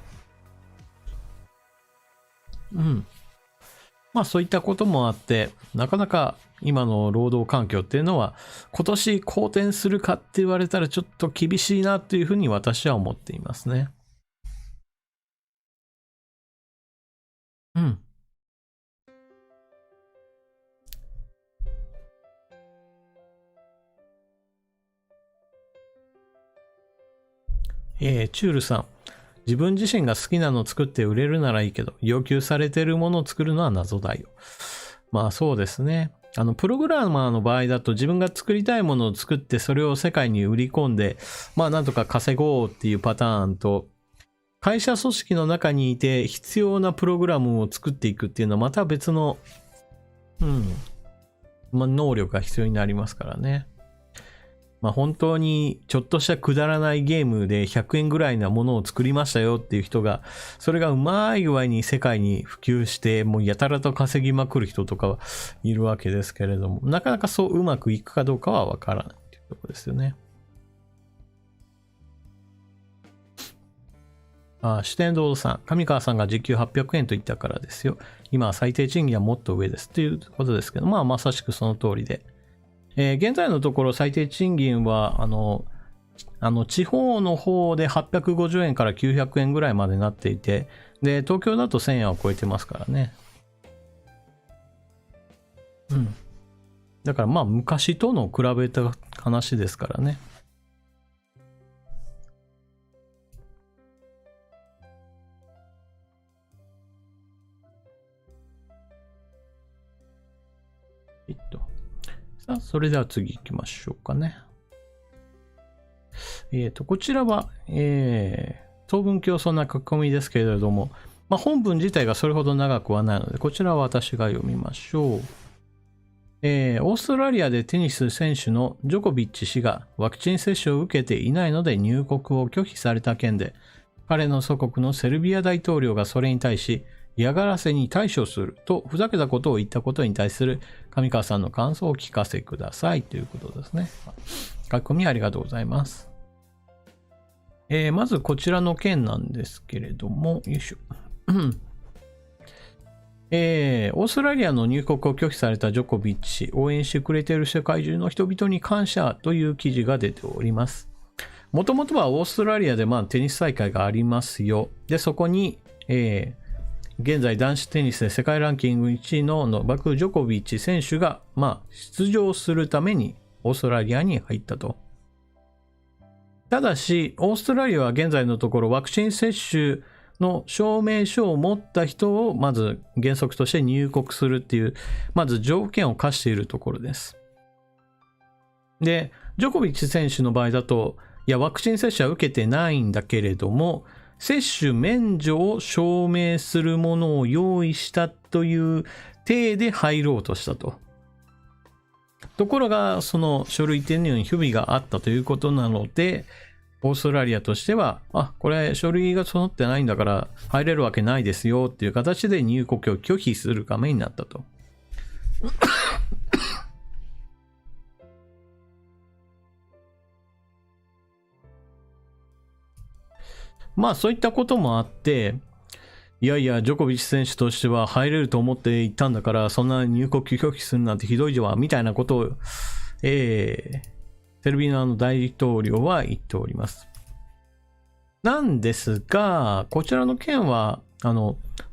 そういったこともあって、なかなか今の労働環境っていうのは、今年好転するかって言われたらちょっと厳しいなというふうに私は思っていますね。チュールさん。自分自身が好きなのを作って売れるならいいけど、要求されているものを作るのは謎だよ。そうですね。プログラマーの場合だと自分が作りたいものを作ってそれを世界に売り込んで、なんとか稼ごうっていうパターンと、会社組織の中にいて必要なプログラムを作っていくっていうのはまた別の、能力が必要になりますからね。本当にちょっとしたくだらないゲームで100円ぐらいなものを作りましたよっていう人が、それがうまい具合に世界に普及して、もうやたらと稼ぎまくる人とかはいるわけですけれども、なかなかそううまくいくかどうかはわからないっていうところですよね。四天堂さん、上川さんが時給800円と言ったからですよ。今は最低賃金はもっと上ですということですけど、まさしくその通りで。現在のところ最低賃金は、地方の方で850円から900円ぐらいまでなっていて、で、東京だと1000円は超えてますからね。だから昔との比べた話ですからね。さあ、それでは次行きましょうかね。こちらは、当分競争な書き込みですけれども、本文自体がそれほど長くはないので、こちらは私が読みましょう。オーストラリアでテニス選手のジョコビッチ氏がワクチン接種を受けていないので入国を拒否された件で、彼の祖国のセルビア大統領がそれに対し、嫌がらせに対処するとふざけたことを言ったことに対する上川さんの感想をお聞かせくださいということですね。書き込みありがとうございます。まずこちらの件なんですけれども、よいしょ。オーストラリアの入国を拒否されたジョコビッチ氏、応援してくれている世界中の人々に感謝という記事が出ております。もともとはオーストラリアでテニス大会がありますよ。で、そこに、現在男子テニスで世界ランキング1位のノバク・ジョコビッチ選手が、出場するためにオーストラリアに入ったと。ただし、オーストラリアは現在のところワクチン接種の証明書を持った人をまず原則として入国するっていう、まず条件を課しているところです。で、ジョコビッチ選手の場合だと、ワクチン接種は受けてないんだけれども、接種免除を証明するものを用意したという体で入ろうとしたと。ところが、その書類転入に不備があったということなので、オーストラリアとしては、これ書類が揃ってないんだから入れるわけないですよっていう形で入国を拒否する羽目になったと。そういったこともあって、ジョコビッチ選手としては入れると思って行ったんだから、そんな入国拒否するなんてひどいじゃん、みたいなことを、セルビアの大統領は言っております。なんですが、こちらの件は、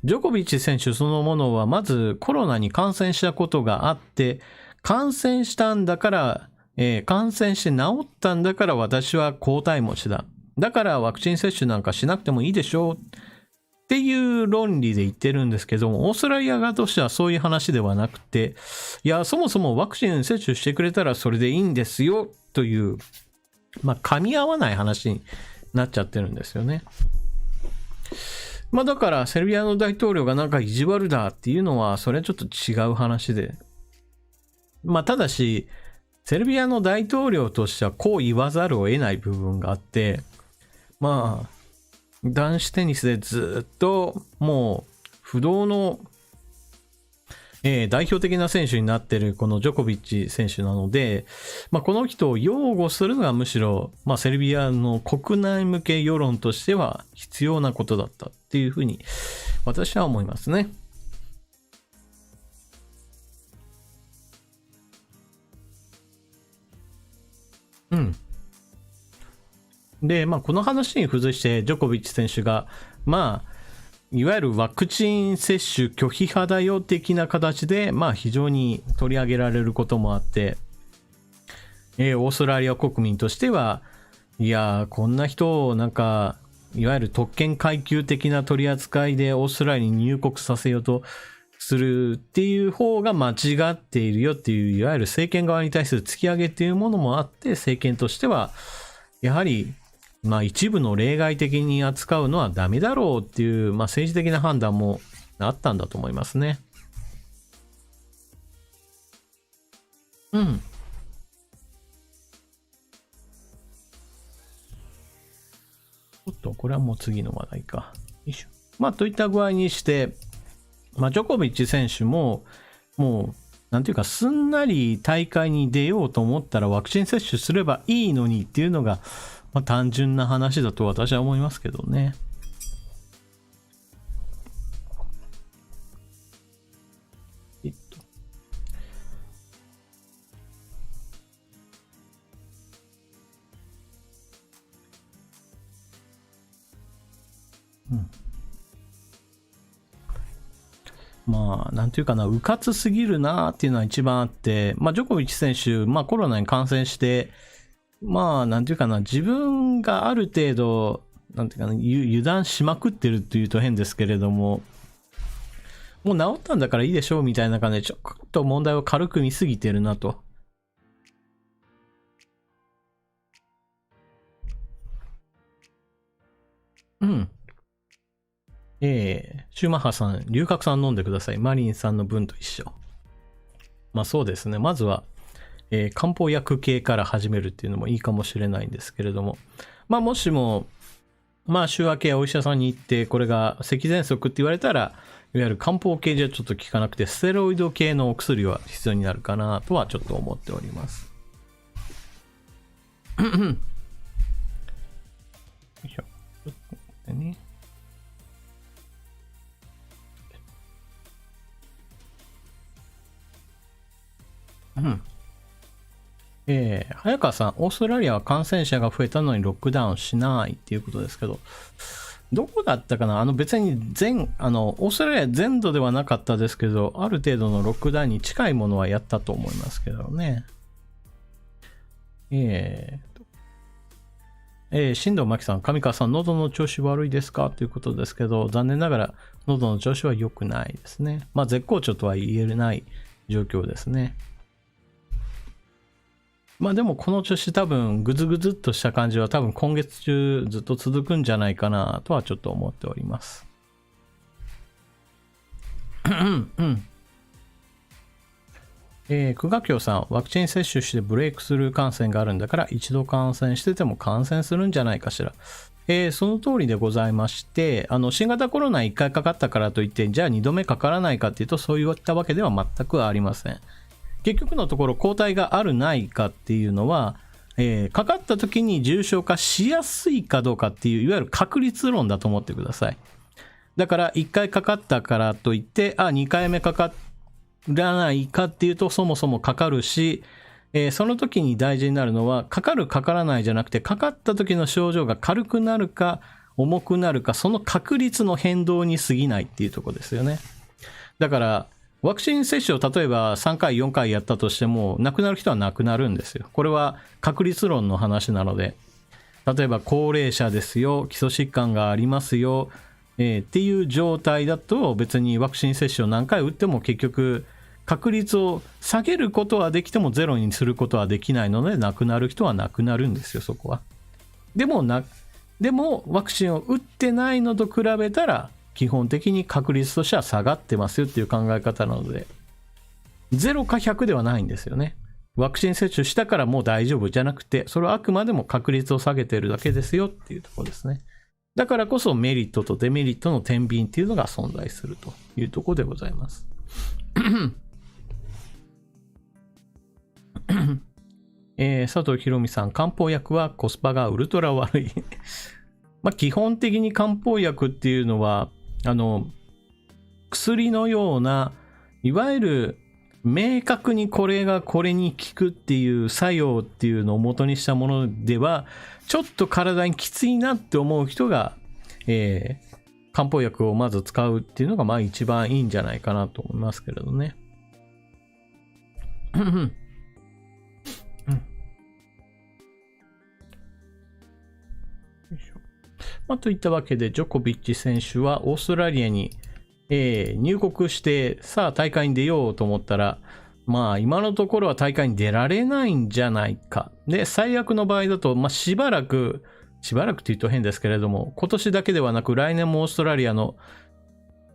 ジョコビッチ選手そのものは、まずコロナに感染したことがあって、感染したんだから、感染して治ったんだから私は抗体持ちだ。だからワクチン接種なんかしなくてもいいでしょうっていう論理で言ってるんですけども、オーストラリア側としてはそういう話ではなくて、いや、そもそもワクチン接種してくれたらそれでいいんですよという、噛み合わない話になっちゃってるんですよね。だからセルビアの大統領がなんか意地悪だっていうのは、それはちょっと違う話で。ただし、セルビアの大統領としてはこう言わざるを得ない部分があって、男子テニスでずっともう不動の、代表的な選手になってるこのジョコビッチ選手なので、この人を擁護するのがむしろ、セルビアの国内向け世論としては必要なことだったっていうふうに私は思いますね。で、この話に付随してジョコビッチ選手が、いわゆるワクチン接種拒否派だよ的な形で、非常に取り上げられることもあって、オーストラリア国民としては、いや、こんな人をなんか、いわゆる特権階級的な取り扱いでオーストラリアに入国させようとするっていう方が間違っているよっていう、いわゆる政権側に対する突き上げっていうものもあって、政権としては、やはり、一部の例外的に扱うのはダメだろうっていう、政治的な判断もあったんだと思いますね。おっと、これはもう次の話題か。よいしょ。といった具合にして、ジョコビッチ選手も、もう、なんていうか、すんなり大会に出ようと思ったらワクチン接種すればいいのにっていうのが、単純な話だと私は思いますけどね。なんていうかな、うかつすぎるなっていうのは一番あって、ジョコビッチ選手、コロナに感染して、なんていうかな、自分がある程度、なんていうかな、油断しまくってるっていうと変ですけれども、もう治ったんだからいいでしょうみたいな感じで、ちょっと問題を軽く見すぎてるなと。シューマッハさん、龍角散飲んでください。マリンさんの分と一緒。そうですね。まずは、漢方薬系から始めるっていうのもいいかもしれないんですけれども。もしも、週明けやお医者さんに行って、これが咳喘息って言われたら、いわゆる漢方系じゃちょっと効かなくて、ステロイド系のお薬は必要になるかなとはちょっと思っております。よいしょ。ちょっと待ってね。早川さん、オーストラリアは感染者が増えたのにロックダウンしないっていうことですけど、どこだったかな、別にオーストラリア全土ではなかったですけど、ある程度のロックダウンに近いものはやったと思いますけどね。新藤真希さん、上川さん、喉の調子悪いですかということですけど、残念ながら喉の調子は良くないですね。絶好調とは言えない状況ですね。でもこの調子多分グズグズっとした感じは多分今月中ずっと続くんじゃないかなとはちょっと思っております。久我京さん、ワクチン接種してブレイクスルー感染があるんだから一度感染してても感染するんじゃないかしら。その通りでございまして、新型コロナ1回かかったからといって、じゃあ2度目かからないかっていうとそういったわけでは全くありません。結局のところ抗体があるないかっていうのは、かかった時に重症化しやすいかどうかっていういわゆる確率論だと思ってください。だから1回かかったからといって2回目かからないかっていうとそもそもかかるし、その時に大事になるのはかかるかからないじゃなくてかかった時の症状が軽くなるか重くなるか、その確率の変動に過ぎないっていうところですよね。だからワクチン接種を例えば3回4回やったとしても亡くなる人は亡くなるんですよ。これは確率論の話なので、例えば高齢者ですよ、基礎疾患がありますよ、っていう状態だと別にワクチン接種を何回打っても結局確率を下げることはできてもゼロにすることはできないので、亡くなる人は亡くなるんですよ、そこは。でもワクチンを打ってないのと比べたら基本的に確率としては下がってますよっていう考え方なので、0か100ではないんですよね。ワクチン接種したからもう大丈夫じゃなくて、それはあくまでも確率を下げてるだけですよっていうところですね。だからこそメリットとデメリットの天秤っていうのが存在するというところでございます。佐藤博美さん、漢方薬はコスパがウルトラ悪い。基本的に漢方薬っていうのは薬のようないわゆる明確にこれがこれに効くっていう作用っていうのを元にしたものではちょっと体にきついなって思う人が、漢方薬をまず使うっていうのが一番いいんじゃないかなと思いますけれどね。といったわけでジョコビッチ選手はオーストラリアに、入国してさあ大会に出ようと思ったら今のところは大会に出られないんじゃないか。で最悪の場合だと、しばらくって言うと変ですけれども、今年だけではなく来年もオーストラリアの、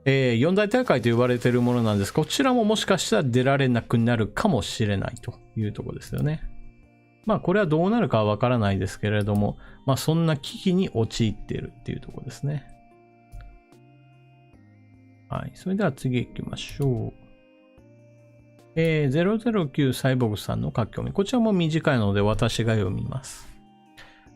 四大大会と呼ばれているものなんです。こちらももしかしたら出られなくなるかもしれないというところですよね。これはどうなるかはわからないですけれども、そんな危機に陥っているっていうところですね。はい。それでは次行きましょう。009サイボーグさんの書き込み。こちらも短いので私が読みます。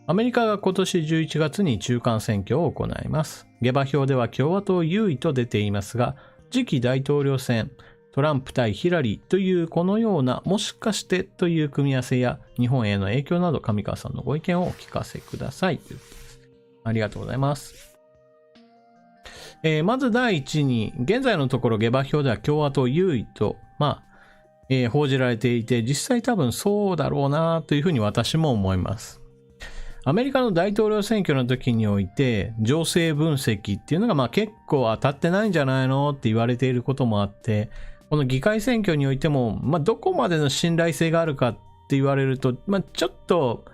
アメリカが今年11月に中間選挙を行います。下馬評では共和党優位と出ていますが、次期大統領選、トランプ対ヒラリーというこのようなもしかしてという組み合わせや日本への影響など上川さんのご意見をお聞かせください。ありがとうございます。まず第一に現在のところ下馬評では共和党優位と報じられていて、実際多分そうだろうなというふうに私も思います。アメリカの大統領選挙の時において情勢分析っていうのが結構当たってないんじゃないのって言われていることもあって、この議会選挙においても、どこまでの信頼性があるかって言われると、ちょっと、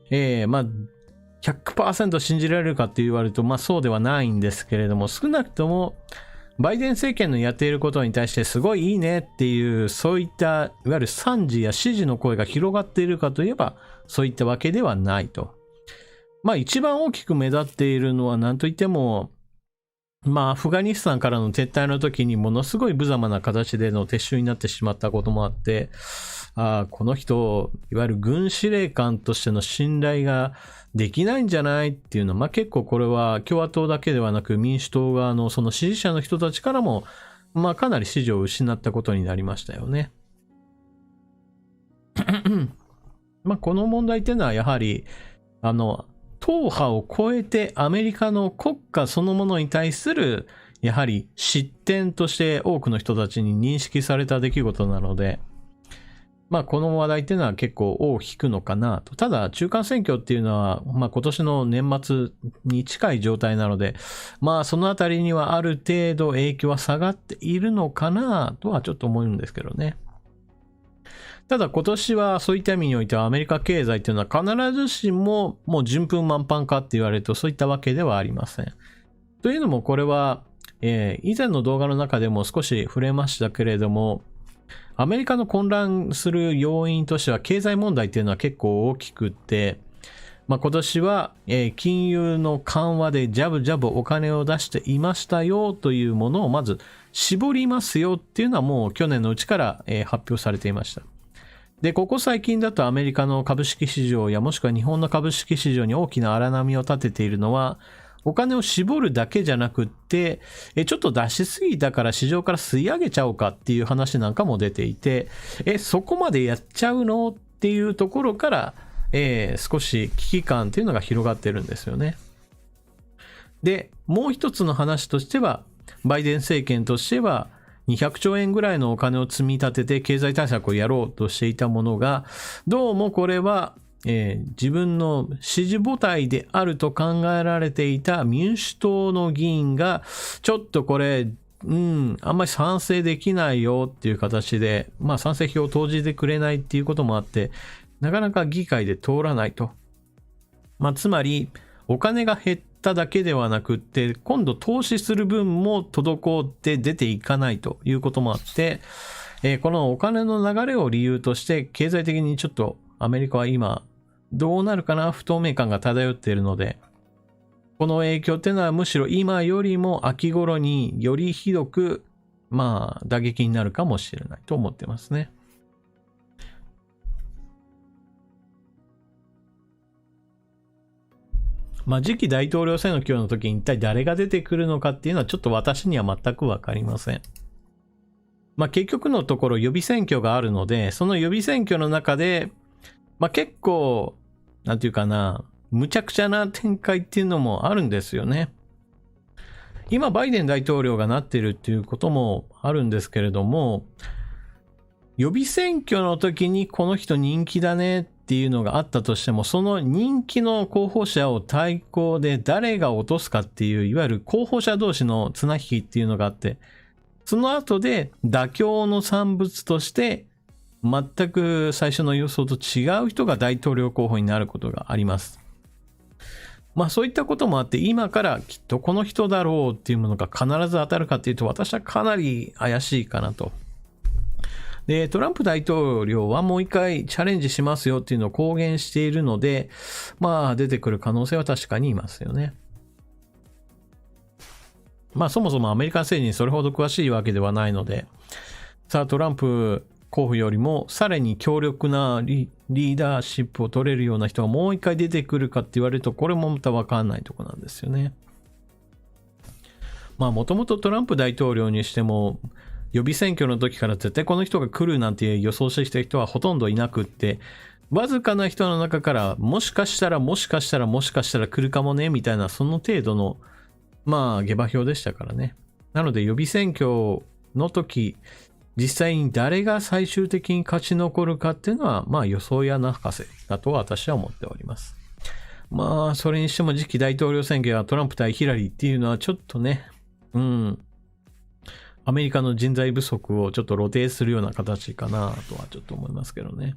100% 信じられるかって言われると、そうではないんですけれども、少なくとも、バイデン政権のやっていることに対してすごいいいねっていう、そういった、いわゆる賛辞や支持の声が広がっているかといえば、そういったわけではないと。一番大きく目立っているのは何といっても、アフガニスタンからの撤退の時にものすごい無様な形での撤収になってしまったこともあって、この人、いわゆる軍司令官としての信頼ができないんじゃないっていうのは、結構これは共和党だけではなく民主党側のその支持者の人たちからも、かなり支持を失ったことになりましたよね。この問題っていうのはやはり、党派を超えてアメリカの国家そのものに対するやはり失点として多くの人たちに認識された出来事なので、この話題っていうのは結構尾を引くのかなと。ただ中間選挙っていうのは、今年の年末に近い状態なので、そのあたりにはある程度影響は下がっているのかなとはちょっと思うんですけどね。ただ今年はそういった意味においてはアメリカ経済っていうのは必ずしももう順風満帆かって言われるとそういったわけではありません。というのもこれは、以前の動画の中でも少し触れましたけれども、アメリカの混乱する要因としては経済問題っていうのは結構大きくって、今年は、金融の緩和でジャブジャブお金を出していましたよというものをまず絞りますよっていうのはもう去年のうちから、発表されていました。で、ここ最近だとアメリカの株式市場やもしくは日本の株式市場に大きな荒波を立てているのは、お金を絞るだけじゃなくって、ちょっと出しすぎたから市場から吸い上げちゃおうかっていう話なんかも出ていて、そこまでやっちゃうのっていうところから、少し危機感っていうのが広がってるんですよね。で、もう一つの話としては、バイデン政権としては、200兆円ぐらいのお金を積み立てて経済対策をやろうとしていたものが、どうもこれは、自分の支持母体であると考えられていた民主党の議員が、ちょっとこれ、あんまり賛成できないよっていう形で、賛成票を投じてくれないっていうこともあって、なかなか議会で通らないと。つまり、お金が減っただけではなくって、今度投資する分も滞って出ていかないということもあって、このお金の流れを理由として、経済的にちょっとアメリカは今、どうなるかな、不透明感が漂っているので、この影響っていうのはむしろ今よりも秋頃によりひどく、打撃になるかもしれないと思ってますね。次期大統領選挙の時に一体誰が出てくるのかっていうのはちょっと私には全くわかりません。結局のところ予備選挙があるので、その予備選挙の中で、結構、なんていうかな、無茶苦茶な展開っていうのもあるんですよね。今、バイデン大統領がなっているっていうこともあるんですけれども、予備選挙の時にこの人人気だねっていうのがあったとしても、その人気の候補者を対抗で誰が落とすかっていう、いわゆる候補者同士の綱引きっていうのがあって、その後で妥協の産物として、全く最初の予想と違う人が大統領候補になることがあります。そういったこともあって、今からきっとこの人だろうっていうものが必ず当たるかっていうと、私はかなり怪しいかなと。で、トランプ大統領はもう一回チャレンジしますよっていうのを公言しているので、出てくる可能性は確かにいますよね。そもそもアメリカ政治にそれほど詳しいわけではないので、さあトランプ候補よりもさらに強力なリーダーシップを取れるような人がもう一回出てくるかって言われると、これもまた分かんないとこなんですよね。もともとトランプ大統領にしても、予備選挙の時から絶対この人が来るなんて予想してきた人はほとんどいなくって、わずかな人の中からもしかしたら来るかもねみたいな、その程度の下馬評でしたからね。なので予備選挙の時、実際に誰が最終的に勝ち残るかっていうのは予想や泣かせだと私は思っております。それにしても次期大統領選挙はトランプ対ヒラリーっていうのはちょっとね、アメリカの人材不足をちょっと露呈するような形かなとはちょっと思いますけどね。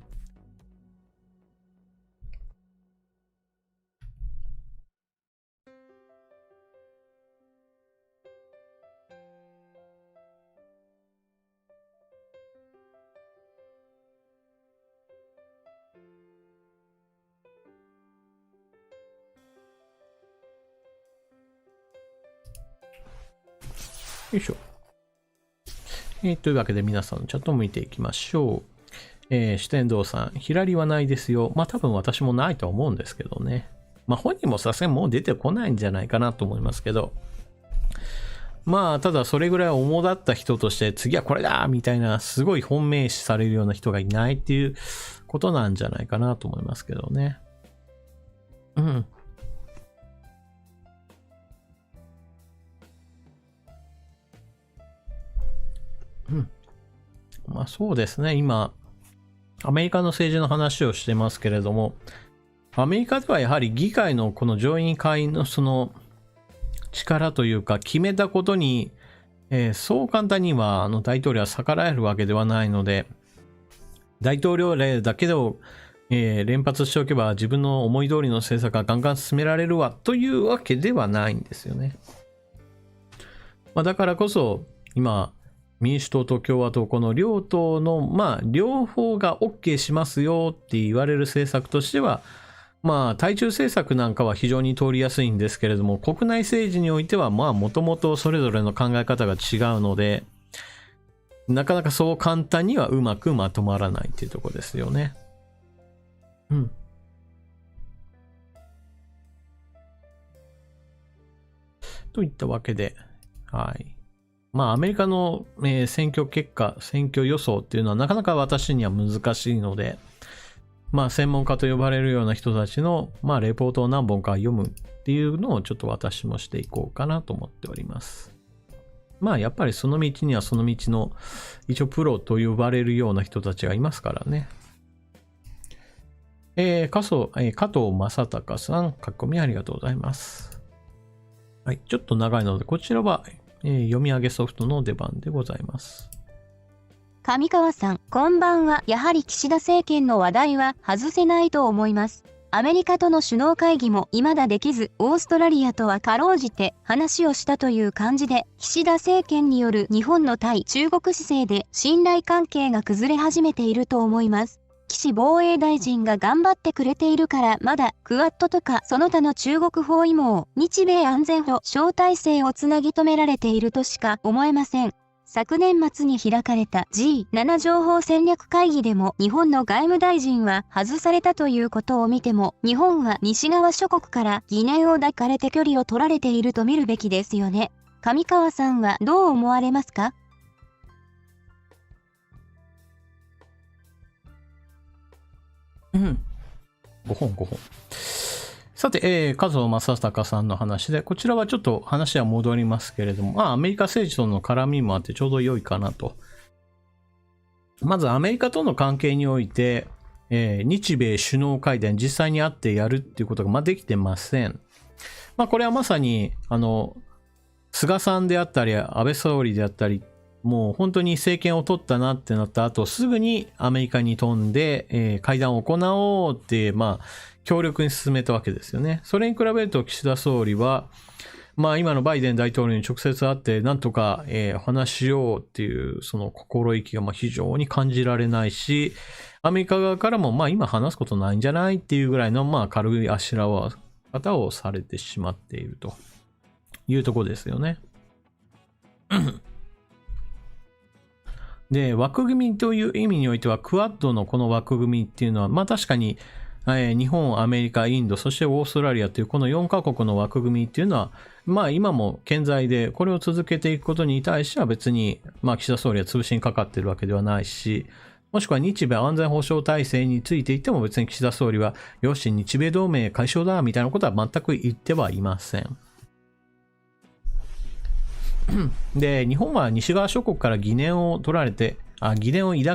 よいしょ。というわけで皆さんのチャットを見ていきましょう。四天王さん、ヒラリはないですよ。多分私もないとは思うんですけどね。本人もさすがにもう出てこないんじゃないかなと思いますけど。ただそれぐらい主だった人として次はこれだみたいなすごい本命視されるような人がいないっていうことなんじゃないかなと思いますけどね。そうですね。今、アメリカの政治の話をしてますけれども、アメリカではやはり議会のこの上院下院のその力というか決めたことに、そう簡単には大統領は逆らえるわけではないので、大統領令だけを、連発しておけば自分の思い通りの政策がガンガン進められるわというわけではないんですよね。だからこそ今民主党と共和党この両党の両方が OK しますよって言われる政策としては対中政策なんかは非常に通りやすいんですけれども、国内政治においてはもともとそれぞれの考え方が違うので、なかなかそう簡単にはうまくまとまらないっていうところですよね。といったわけで、はい。アメリカの、選挙結果、選挙予想っていうのはなかなか私には難しいので、まあ専門家と呼ばれるような人たちの、まあレポートを何本か読むっていうのをちょっと私もしていこうかなと思っております。まあやっぱりその道にはその道の一応プロと呼ばれるような人たちがいますからね。加藤正隆さん、書き込みありがとうございます。はい、ちょっと長いので、こちらは、読み上げソフトの出番でございます。上川さん、こんばんは。やはり岸田政権の話題は外せないと思います。アメリカとの首脳会議も未だできず、オーストラリアとはかろうじて話をしたという感じで、岸田政権による日本の対中国姿勢で信頼関係が崩れ始めていると思います。岸防衛大臣が頑張ってくれているから、まだクアッドとかその他の中国包囲網、日米安全保障体制をつなぎ止められているとしか思えません。昨年末に開かれた G7 情報戦略会議でも日本の外務大臣は外されたということを見ても、日本は西側諸国から疑念を抱かれて距離を取られていると見るべきですよね。上川さんはどう思われますか？5本。さて、加藤正隆さんの話で、こちらはちょっと話は戻りますけれども、まあ、アメリカ政治との絡みもあってちょうど良いかなと。まず、アメリカとの関係において、日米首脳会談、実際に会ってやるっていうことが、できてません。まあ、これはまさに、菅さんであったり、安倍総理であったり、もう本当に政権を取ったなってなった後、すぐにアメリカに飛んで、会談を行おうって、強力に進めたわけですよね。それに比べると岸田総理は、今のバイデン大統領に直接会って、なんとか、話しようっていう、その心意気が非常に感じられないし、アメリカ側からも、今話すことないんじゃないっていうぐらいの、軽いあしらわ方をされてしまっているというところですよね。で、枠組みという意味においては、クアッドのこの枠組みっていうのは、確かに、日本、アメリカ、インド、そしてオーストラリアというこの4カ国の枠組みっていうのは、今も健在で、これを続けていくことに対しては別に、岸田総理は潰しにかかってるわけではないし、もしくは日米安全保障体制についていっても別に岸田総理は、よし、日米同盟解消だ、みたいなことは全く言ってはいません。で、日本は西側諸国から疑念を抱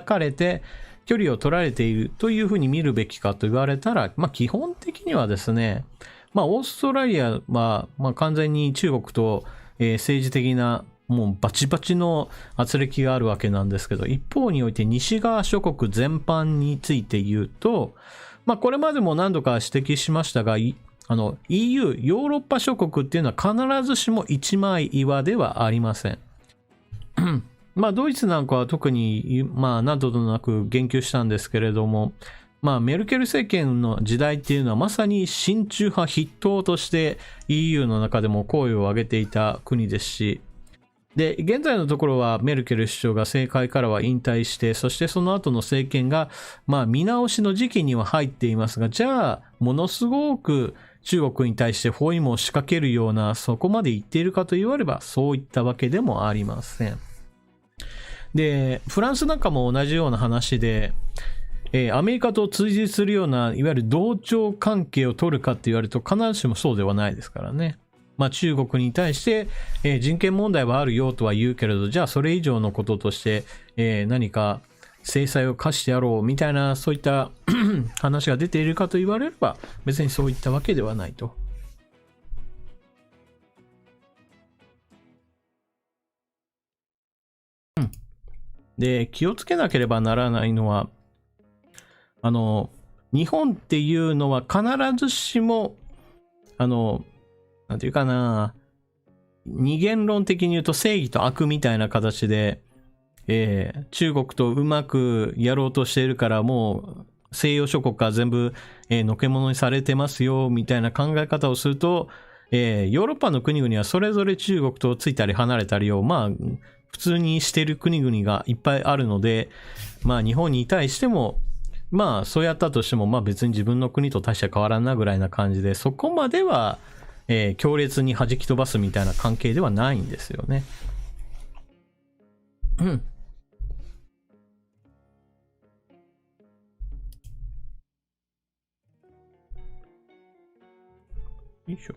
かれて、距離を取られているというふうに見るべきかと言われたら、基本的にはですね、オーストラリアは、完全に中国と、政治的な、もうバチバチの圧力があるわけなんですけど、一方において西側諸国全般について言うと、これまでも何度か指摘しましたが、EU、ヨーロッパ諸国っていうのは必ずしも一枚岩ではありません。ドイツなんかは特に、何度となく言及したんですけれども、メルケル政権の時代っていうのはまさに親中派筆頭として EU の中でも声を上げていた国ですし、で、現在のところはメルケル首相が政界からは引退して、そしてその後の政権が、見直しの時期には入っていますが、じゃあ、ものすごく中国に対して包囲網を仕掛けるような、そこまで言っているかと言われば、そういったわけでもありません。で、フランスなんかも同じような話で、アメリカと追随するような、いわゆる同調関係を取るかって言われると、必ずしもそうではないですからね。中国に対して、人権問題はあるよとは言うけれど、じゃあそれ以上のこととして、何か制裁を課してやろうみたいな、そういった話が出ているかと言われれば、別にそういったわけではないと。で、気をつけなければならないのは、日本っていうのは必ずしも、なんていうかな、二元論的に言うと正義と悪みたいな形で、中国とうまくやろうとしているからもう西洋諸国が全部、のけ者にされてますよみたいな考え方をすると、ヨーロッパの国々はそれぞれ中国とついたり離れたりを普通にしている国々がいっぱいあるので、日本に対してもそうやったとしても別に自分の国と大して変わらんなぐらいな感じで、そこまでは強烈に弾き飛ばすみたいな関係ではないんですよね。うん。よいしょ。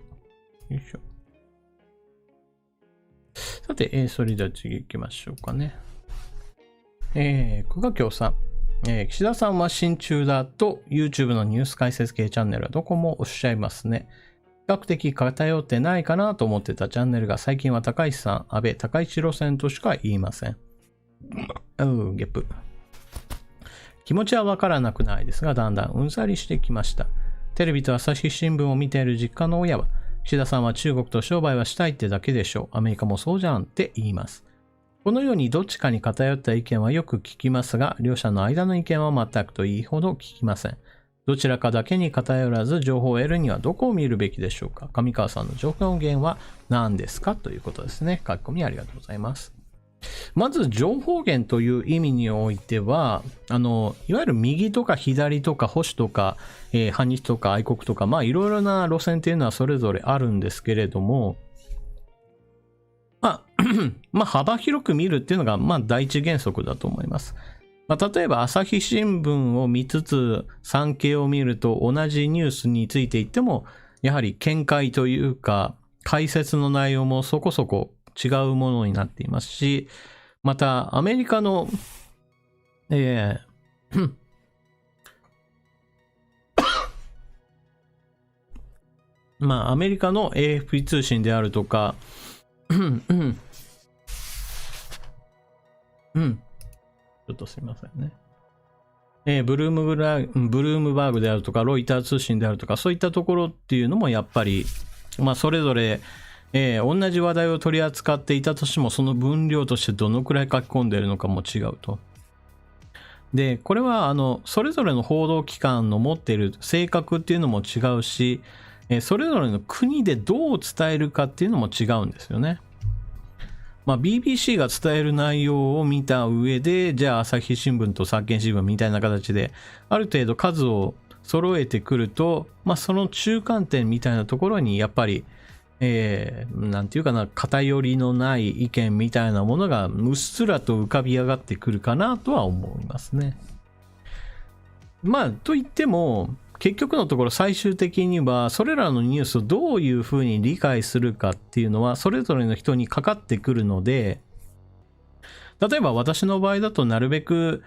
よいしょ。さて、それでは次行きましょうかね。久我京さん。岸田さんは親中だと YouTube のニュース解説系チャンネルはどこもおっしゃいますね。比較的偏ってないかなと思ってたチャンネルが最近は高市さん、安倍、高市路線としか言いません。ゲップ。気持ちはわからなくないですが、だんだんうんざりしてきました。テレビと朝日新聞を見ている実家の親は、岸田さんは中国と商売はしたいってだけでしょう。アメリカもそうじゃんって言います。このようにどっちかに偏った意見はよく聞きますが、両者の間の意見は全くといいほど聞きません。どちらかだけに偏らず情報を得るにはどこを見るべきでしょうか。上川さんの情報源は何ですかということですね。書き込みありがとうございます。まず情報源という意味においては、いわゆる右とか左とか保守とか、反日とか愛国とか、いろいろな路線っていうのはそれぞれあるんですけれども、幅広く見るっていうのが、第一原則だと思います。例えば、朝日新聞を見つつ、産経を見ると同じニュースについていっても、やはり見解というか、解説の内容もそこそこ違うものになっていますし、また、アメリカの、アメリカの AFP 通信であるとか、ちょっとすいませんね。ブルームバーグであるとか、ロイター通信であるとか、そういったところっていうのもやっぱり、それぞれ、同じ話題を取り扱っていたとしても、その分量としてどのくらい書き込んでいるのかも違うと。で、これは、それぞれの報道機関の持っている性格っていうのも違うし、それぞれの国でどう伝えるかっていうのも違うんですよね。BBC が伝える内容を見た上で、じゃあ朝日新聞と産経新聞みたいな形で、ある程度数を揃えてくると、その中間点みたいなところにやっぱり、なんていうかな、偏りのない意見みたいなものがうっすらと浮かび上がってくるかなとは思いますね。といっても、結局のところ最終的にはそれらのニュースをどういうふうに理解するかっていうのはそれぞれの人にかかってくるので、例えば私の場合だとなるべく、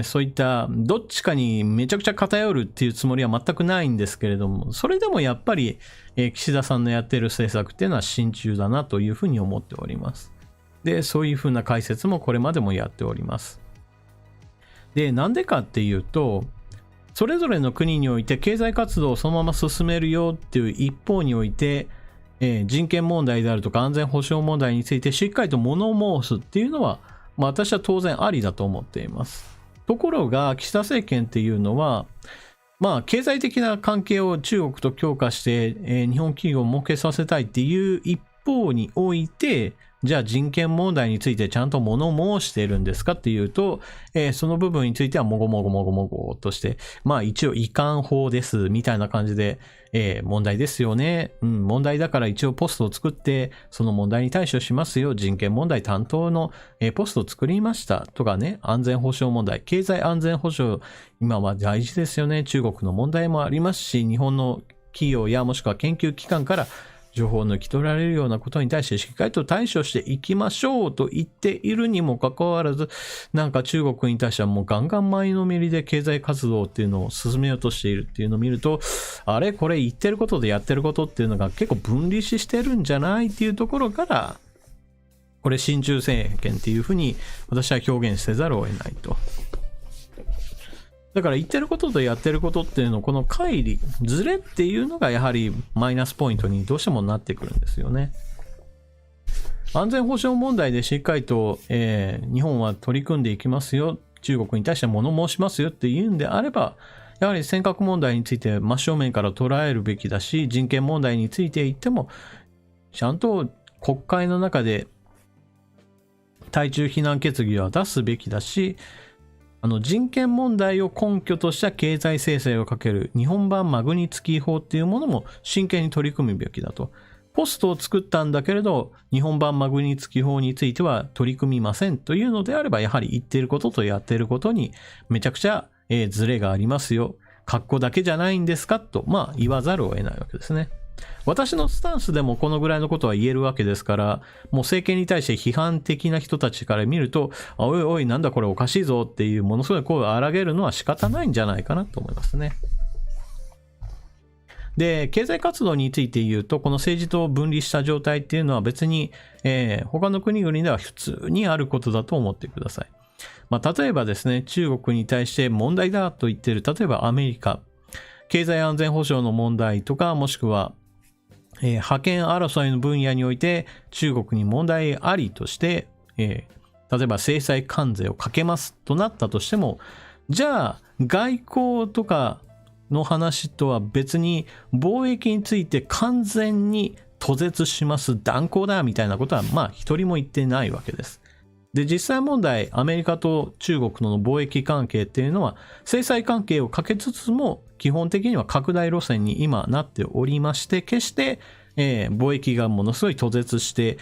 そういったどっちかにめちゃくちゃ偏るっていうつもりは全くないんですけれども、それでもやっぱり、岸田さんのやってる政策っていうのは親中だなというふうに思っております。で、そういうふうな解説もこれまでもやっております。で、なんでかっていうと、それぞれの国において経済活動をそのまま進めるよっていう一方において、人権問題であるとか安全保障問題についてしっかりと物申すっていうのは、私は当然ありだと思っています。ところが岸田政権っていうのは、経済的な関係を中国と強化して、日本企業を儲けさせたいっていう一方において、じゃあ人権問題についてちゃんと物申しているんですかっていうと、その部分についてはもごもごとして、一応遺憾法ですみたいな感じで、問題ですよね。問題だから一応ポストを作って、その問題に対処しますよ。人権問題担当の、ポストを作りましたとかね、安全保障問題、経済安全保障、今は大事ですよね。中国の問題もありますし、日本の企業やもしくは研究機関から情報を抜き取られるようなことに対してしっかりと対処していきましょうと言っているにもかかわらず、なんか中国に対してはもうガンガン前のめりで経済活動っていうのを進めようとしているっていうのを見ると、あれこれ言ってることでやってることっていうのが結構分離してるんじゃないっていうところから、これ親中政権っていうふうに私は表現せざるを得ないと。だから言ってることとやってることっていうのこの乖離、ズレっていうのがやはりマイナスポイントにどうしてもなってくるんですよね。安全保障問題でしっかりと、日本は取り組んでいきますよ、中国に対して物申しますよっていうんであれば、やはり尖閣問題について真正面から捉えるべきだし、人権問題について言ってもちゃんと国会の中で対中非難決議は出すべきだし、人権問題を根拠とした経済制裁をかける日本版マグニツキー法っていうものも真剣に取り組むべきだと。ポストを作ったんだけれど、日本版マグニツキー法については取り組みませんというのであれば、やはり言っていることとやっていることにめちゃくちゃズレがありますよ。格好だけじゃないんですかと、言わざるを得ないわけですね。私のスタンスでもこのぐらいのことは言えるわけですから、もう政権に対して批判的な人たちから見ると、おいおいなんだこれおかしいぞっていうものすごい声を荒げるのは仕方ないんじゃないかなと思いますね。で、経済活動について言うと、この政治と分離した状態っていうのは別に、他の国々では普通にあることだと思ってください。例えばですね、中国に対して問題だと言っている、例えばアメリカ、経済安全保障の問題とか、もしくは、覇権争いの分野において中国に問題ありとして、例えば制裁関税をかけますとなったとしても、じゃあ外交とかの話とは別に貿易について完全に途絶します断交だみたいなことは一人も言ってないわけです。で、実際問題、アメリカと中国の貿易関係っていうのは制裁関係をかけつつも基本的には拡大路線に今なっておりまして、決して、貿易がものすごい途絶して、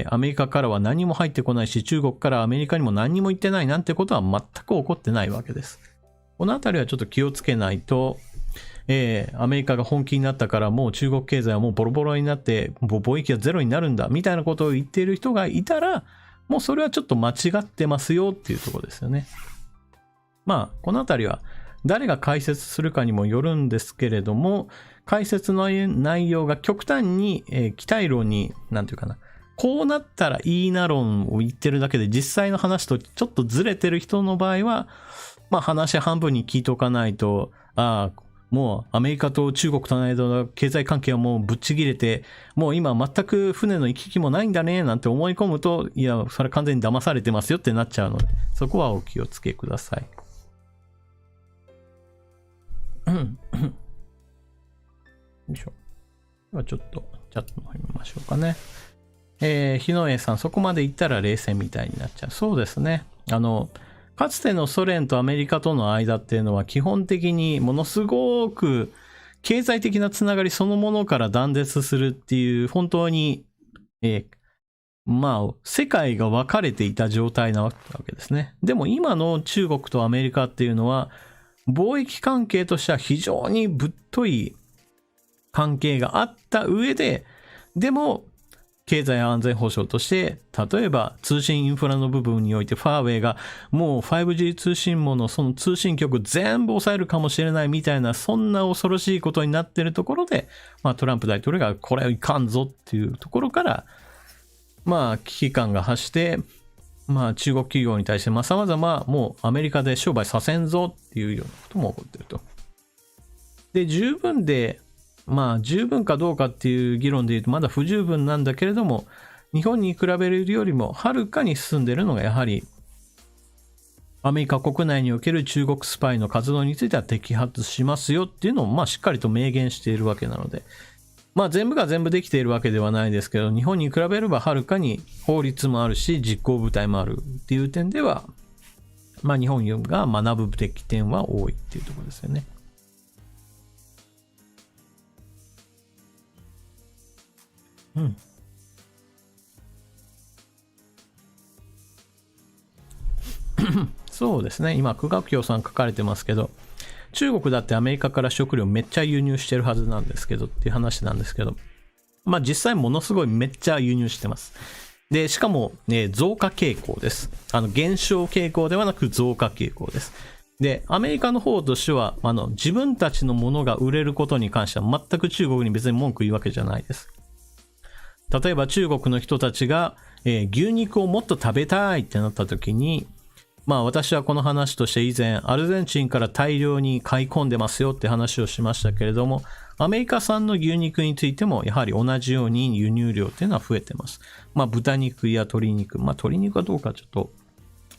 アメリカからは何も入ってこないし、中国からアメリカにも何にも行ってないなんてことは全く起こってないわけです。このあたりはちょっと気をつけないと、アメリカが本気になったからもう中国経済はもうボロボロになってもう貿易はゼロになるんだみたいなことを言っている人がいたら、もうそれはちょっと間違ってますよっていうところですよね。このあたりは誰が解説するかにもよるんですけれども、解説の内容が極端に、期待論に、なんていうかな、こうなったらいいな論を言ってるだけで実際の話とちょっとずれてる人の場合は、話半分に聞いておかないと、もうアメリカと中国との間の経済関係はもうぶっちぎれて、もう今全く船の行き来もないんだねなんて思い込むと、いや、それ完全に騙されてますよってなっちゃうので、そこはお気をつけください。よいしょ。ではちょっとチャットの方見ましょうかね。日野江さん、そこまで行ったら冷戦みたいになっちゃう。そうですね。かつてのソ連とアメリカとの間っていうのは基本的にものすごく経済的なつながりそのものから断絶するっていう本当に、世界が分かれていた状態なわけですね。でも今の中国とアメリカっていうのは貿易関係としては非常にぶっとい関係があった上で、でも経済安全保障として、例えば通信インフラの部分においてファーウェイがもう 5G 通信網のその通信局全部抑えるかもしれないみたいな、そんな恐ろしいことになっているところで、トランプ大統領がこれはいかんぞっていうところから、危機感が発して、中国企業に対して様々もうアメリカで商売させんぞっていうようなことも起こっていると。で、十分かどうかっていう議論で言うとまだ不十分なんだけれども、日本に比べるよりもはるかに進んでいるのがやはりアメリカ国内における中国スパイの活動については摘発しますよっていうのをしっかりと明言しているわけなので、全部が全部できているわけではないですけど、日本に比べればはるかに法律もあるし実行部隊もあるっていう点では、日本が学ぶべき点は多いっていうところですよね。そうですね。今、久学京さん書かれてますけど、中国だってアメリカから食料めっちゃ輸入してるはずなんですけどっていう話なんですけど、実際ものすごいめっちゃ輸入してます。で、しかも、増加傾向です。減少傾向ではなく増加傾向です。で、アメリカの方としては、自分たちのものが売れることに関しては全く中国に別に文句言うわけじゃないです。例えば中国の人たちが、牛肉をもっと食べたいってなった時に、私はこの話として以前アルゼンチンから大量に買い込んでますよって話をしましたけれども、アメリカ産の牛肉についてもやはり同じように輸入量っていうのは増えてます。豚肉や鶏肉、鶏肉はどうかちょっと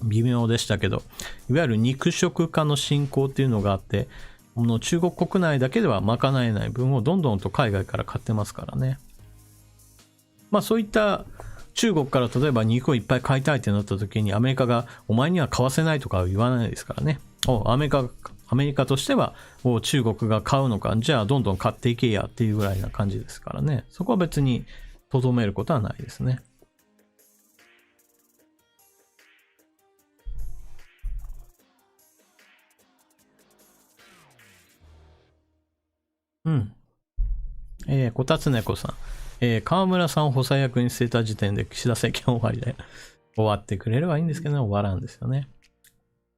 微妙でしたけど、いわゆる肉食化の進行っていうのがあって、中国国内だけでは賄えない分をどんどんと海外から買ってますからね。そういった中国から例えば肉をいっぱい買いたいってなった時にアメリカがお前には買わせないとかは言わないですからね。アメリカとしては中国が買うのか、じゃあどんどん買っていけやっていうぐらいな感じですからね。そこは別にとどめることはないですね。こたつねこさん。河村さんを補佐役に据えた時点で岸田政権終わりで終わってくれればいいんですけど、終わらんですよね。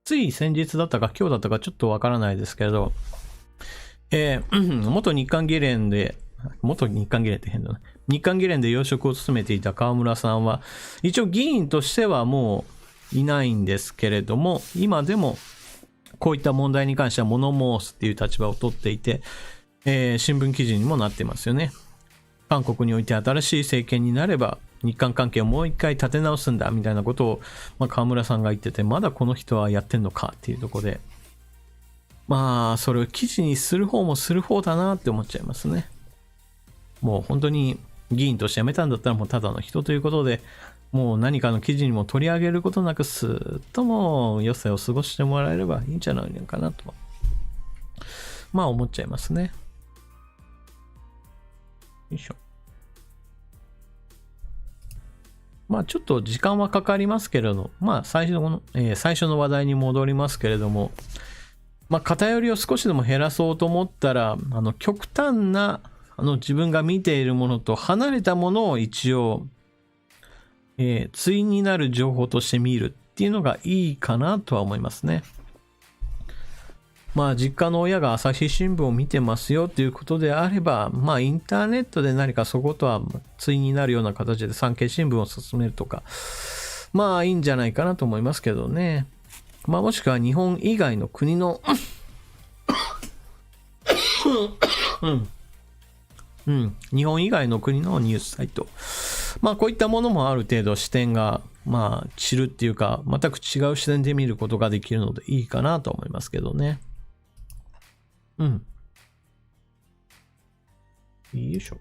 つい先日だったか今日だったかちょっとわからないですけど、元日韓議連って変だね。日韓議連で要職を務めていた河村さんは、一応議員としてはもういないんですけれども、今でもこういった問題に関しては物申すっていう立場を取っていて、新聞記事にもなってますよね。韓国において新しい政権になれば日韓関係をもう一回立て直すんだみたいなことを、河村さんが言ってて、まだこの人はやってんのかっていうところで、それを記事にする方もする方だなって思っちゃいますね。もう本当に議員として辞めたんだったらもうただの人ということで、もう何かの記事にも取り上げることなくスーッとも余生を過ごしてもらえればいいんじゃないのかなと思っちゃいますね。よいしょ。ちょっと時間はかかりますけれど、最初の話題に戻りますけれども、偏りを少しでも減らそうと思ったら、極端な自分が見ているものと離れたものを一応、対になる情報として見るっていうのがいいかなとは思いますね。実家の親が朝日新聞を見てますよっていうことであれば、インターネットで何かそことは対になるような形で産経新聞を進めるとか、いいんじゃないかなと思いますけどね。もしくは日本以外の国の日本以外の国のニュースサイト。こういったものもある程度視点が、散るっていうか、全く違う視点で見ることができるのでいいかなと思いますけどね。よいしょ。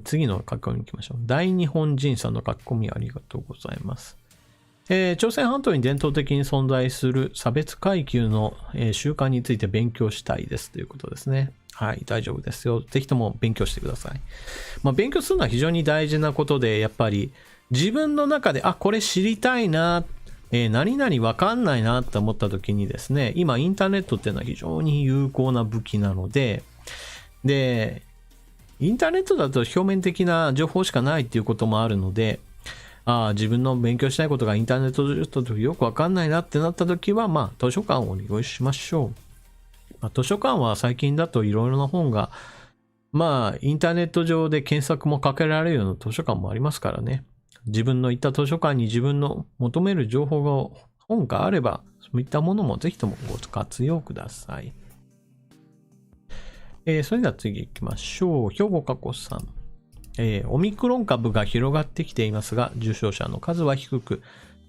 次の書き込みに行きましょう。大日本人さんの書き込みありがとうございます。朝鮮半島に伝統的に存在する差別階級の、習慣について勉強したいですということですね。はい、大丈夫ですよ。ぜひとも勉強してください。勉強するのは非常に大事なことで、やっぱり自分の中で、これ知りたいな、何々わかんないなって思った時にですね、今インターネットっていうのは非常に有効な武器なので、インターネットだと表面的な情報しかないっていうこともあるので、自分の勉強したいことがインターネットだとよくわかんないなってなった時は、図書館を利用しましょう。図書館は最近だといろいろな本が、インターネット上で検索もかけられるような図書館もありますからね。自分の行った図書館に自分の求める情報が、本があれば、そういったものもぜひともご活用ください。それでは次行きましょう。兵庫加古さん。オミクロン株が広がってきていますが、重症者の数は低く、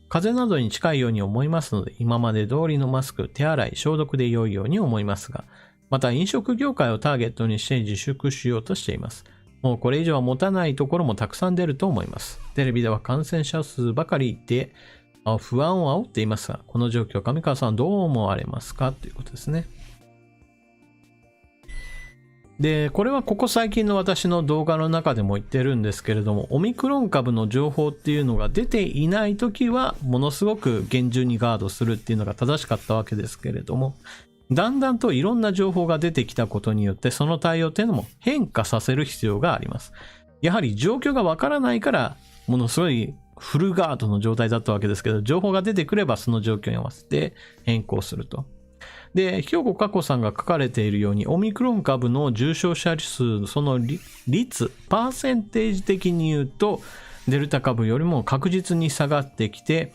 風邪などに近いように思いますので、今まで通りのマスク、手洗い、消毒で良いように思いますが、また飲食業界をターゲットにして自粛しようとしています。もうこれ以上は持たないところもたくさん出ると思います。テレビでは感染者数ばかりで不安を煽っていますが、この状況、上川さんどう思われますかということですね。で、これはここ最近の私の動画の中でも言ってるんですけれども、オミクロン株の情報っていうのが出ていないときは、ものすごく厳重にガードするっていうのが正しかったわけですけれども、だんだんといろんな情報が出てきたことによって、その対応っていうのも変化させる必要があります。やはり状況がわからないから、ものすごいフルガードの状態だったわけですけど、情報が出てくればその状況に合わせて変更すると。で、兵庫加古さんが書かれているように、オミクロン株の重症者数、その率、パーセンテージ的に言うと、デルタ株よりも確実に下がってきて、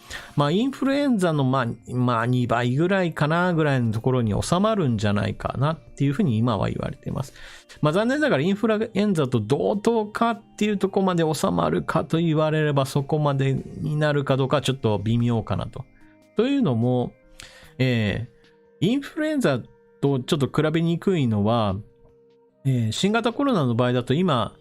インフルエンザの2倍ぐらいかなぐらいのところに収まるんじゃないかなっていうふうに今は言われています。残念ながらインフルエンザと同等かっていうところまで収まるかと言われれば、そこまでになるかどうかちょっと微妙かなと。というのも、インフルエンザとちょっと比べにくいのは、新型コロナの場合だと今、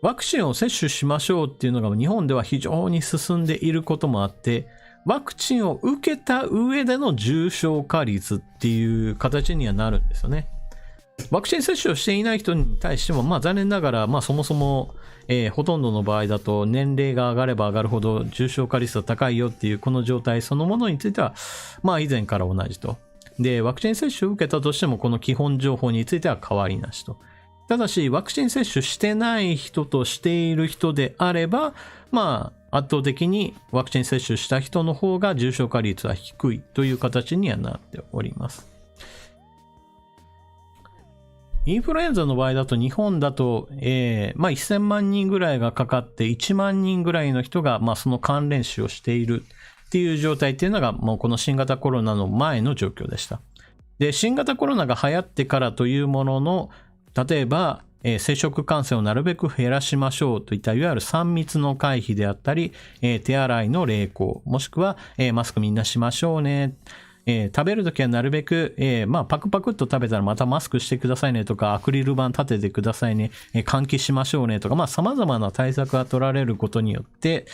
ワクチンを接種しましょうっていうのが日本では非常に進んでいることもあって、ワクチンを受けた上での重症化率っていう形にはなるんですよね。ワクチン接種をしていない人に対しても、残念ながら、そもそも、ほとんどの場合だと年齢が上がれば上がるほど重症化率が高いよっていうこの状態そのものについては、以前から同じと。で、ワクチン接種を受けたとしても、この基本情報については変わりなしと。ただし、ワクチン接種してない人としている人であれば、圧倒的にワクチン接種した人の方が重症化率は低いという形にはなっております。インフルエンザの場合だと日本だと、1000万人ぐらいがかかって1万人ぐらいの人が、その関連死をしているっていう状態っていうのがもうこの新型コロナの前の状況でした。で、新型コロナが流行ってからというものの、例えば、接触感染をなるべく減らしましょうといったいわゆる3密の回避であったり、手洗いの励行、もしくは、マスクみんなしましょうね。食べるときはなるべく、パクパクっと食べたらまたマスクしてくださいねとか、アクリル板立ててくださいね、換気しましょうねとか、様々な対策が取られることによって、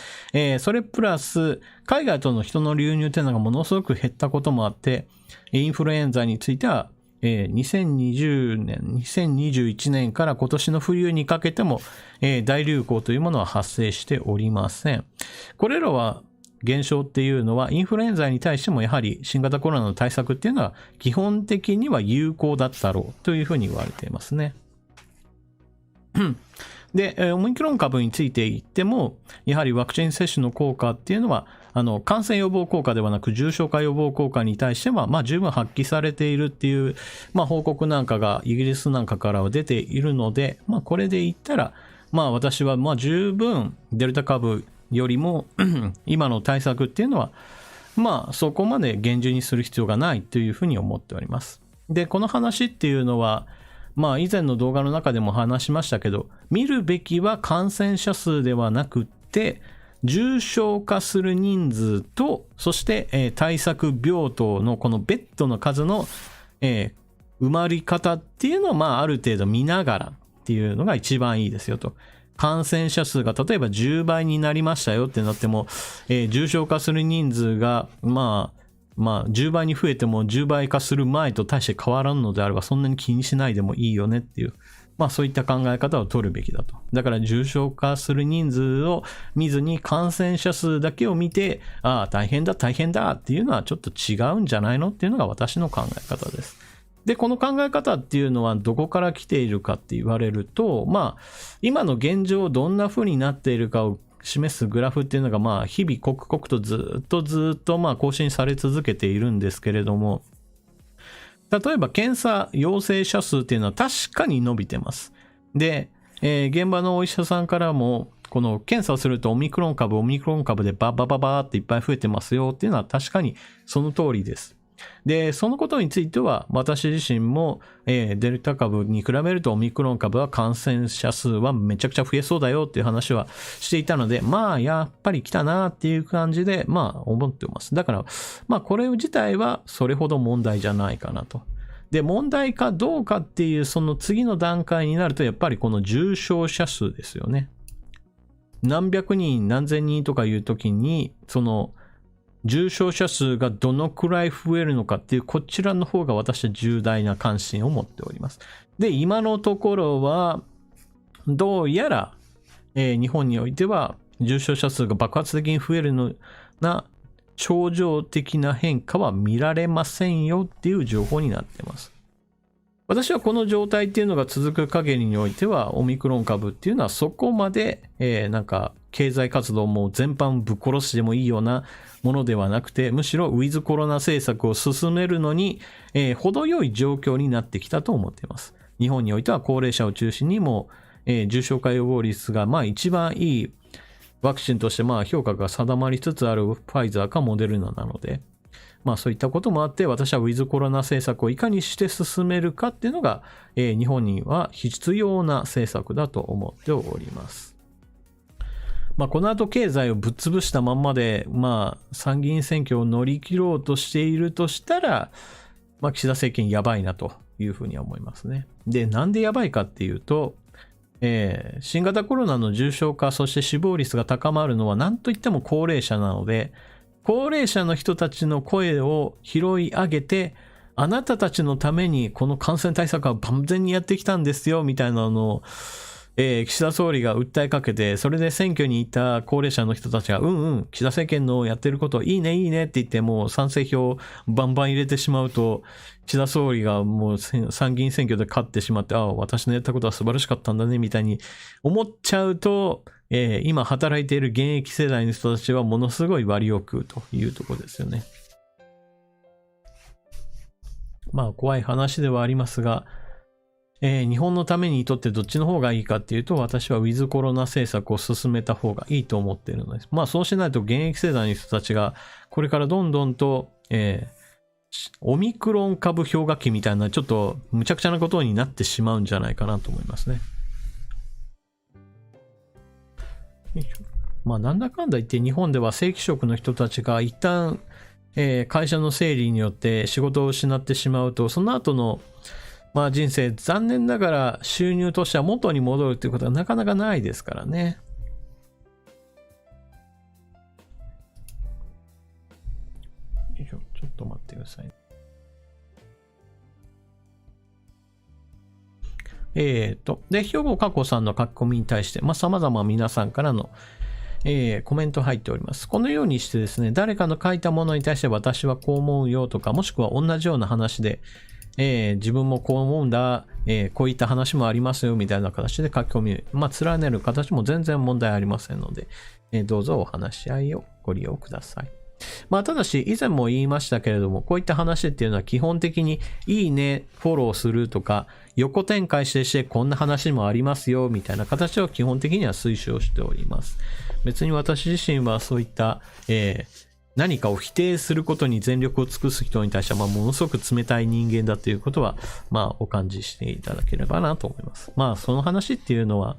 それプラス、海外との人の流入というのがものすごく減ったこともあって、インフルエンザについては、2020年、2021年から今年の冬にかけても、大流行というものは発生しておりません。これらは現象っていうのはインフルエンザに対してもやはり新型コロナの対策っていうのは基本的には有効だったろうというふうに言われていますね。で、オミクロン株について言っても、やはりワクチン接種の効果っていうのは、感染予防効果ではなく重症化予防効果に対しては、十分発揮されているっていう、報告なんかがイギリスなんかからは出ているので、これで言ったら、私は十分デルタ株よりも今の対策っていうのは、そこまで厳重にする必要がないというふうに思っております。で、この話っていうのは、以前の動画の中でも話しましたけど、見るべきは感染者数ではなくって、重症化する人数と、そして、対策病棟のこのベッドの数の、埋まり方っていうのをある程度見ながらっていうのが一番いいですよと。感染者数が例えば10倍になりましたよってなっても、重症化する人数が10倍に増えても10倍化する前と大して変わらんのであればそんなに気にしないでもいいよねっていう、そういった考え方を取るべきだと。だから重症化する人数を見ずに感染者数だけを見て、大変だ大変だっていうのはちょっと違うんじゃないのっていうのが私の考え方です。で、この考え方っていうのはどこから来ているかって言われると、今の現状どんな風になっているかを示すグラフっていうのが日々刻々とずっと更新され続けているんですけれども、例えば検査陽性者数っていうのは確かに伸びてます。で、現場のお医者さんからもこの検査をするとオミクロン株でバーっていっぱい増えてますよっていうのは確かにその通りです。で、そのことについては私自身も、デルタ株に比べるとオミクロン株は感染者数はめちゃくちゃ増えそうだよっていう話はしていたので、やっぱり来たなっていう感じで思ってます。だからこれ自体はそれほど問題じゃないかなと。で、問題かどうかっていうその次の段階になるとやっぱりこの重症者数ですよね。何百人何千人とかいう時にその重症者数がどのくらい増えるのかっていうこちらの方が私は重大な関心を持っております。で、今のところはどうやら、日本においては重症者数が爆発的に増えるのな超常的な変化は見られませんよっていう情報になっています。私はこの状態っていうのが続く限りにおいてはオミクロン株っていうのはそこまで、経済活動も全般ぶっ殺してもいいようなものではなくて、むしろウィズコロナ政策を進めるのに、程よい状況になってきたと思っています。日本においては高齢者を中心にも、重症化予防率が一番いいワクチンとして評価が定まりつつあるファイザーかモデルナなので、そういったこともあって私はウィズコロナ政策をいかにして進めるかっていうのが、日本には必要な政策だと思っております。この後経済をぶっ潰したまんまで、参議院選挙を乗り切ろうとしているとしたら、岸田政権やばいなというふうには思いますね。で、なんでやばいかっていうと、新型コロナの重症化、そして死亡率が高まるのは何といっても高齢者なので、高齢者の人たちの声を拾い上げて、あなたたちのためにこの感染対策は万全にやってきたんですよみたいなのを岸田総理が訴えかけて、それで選挙に行った高齢者の人たちが、岸田政権のやってることいいねいいねって言ってもう賛成票バンバン入れてしまうと、岸田総理がもう参議院選挙で勝ってしまって、私のやったことは素晴らしかったんだねみたいに思っちゃうと、今働いている現役世代の人たちはものすごい割を食うというところですよね。まあ怖い話ではありますが、日本のためにとってどっちの方がいいかっていうと、私はウィズコロナ政策を進めた方がいいと思っているのです。まあそうしないと現役世代の人たちがこれからどんどんと、オミクロン株氷河期みたいなちょっと無茶苦茶なことになってしまうんじゃないかなと思いますね。まあなんだかんだ言って日本では正規職の人たちが一旦、会社の整理によって仕事を失ってしまうと、その後のまあ人生、残念ながら収入としては元に戻るということはなかなかないですからね。ちょっと待ってください。で、兵庫加古さんの書き込みに対して、様々皆さんからの、コメント入っております。このようにしてですね、誰かの書いたものに対して私はこう思うよとか、もしくは同じような話で、自分もこう思うんだ、こういった話もありますよみたいな形で書き込み、連ねる形も全然問題ありませんので、どうぞお話し合いをご利用ください。ただし以前も言いましたけれども、こういった話っていうのは基本的にいいね、フォローするとか、横展開してこんな話もありますよみたいな形を基本的には推奨しております。別に私自身はそういった、何かを否定することに全力を尽くす人に対しては、ものすごく冷たい人間だということは、お感じしていただければなと思います。その話っていうのは、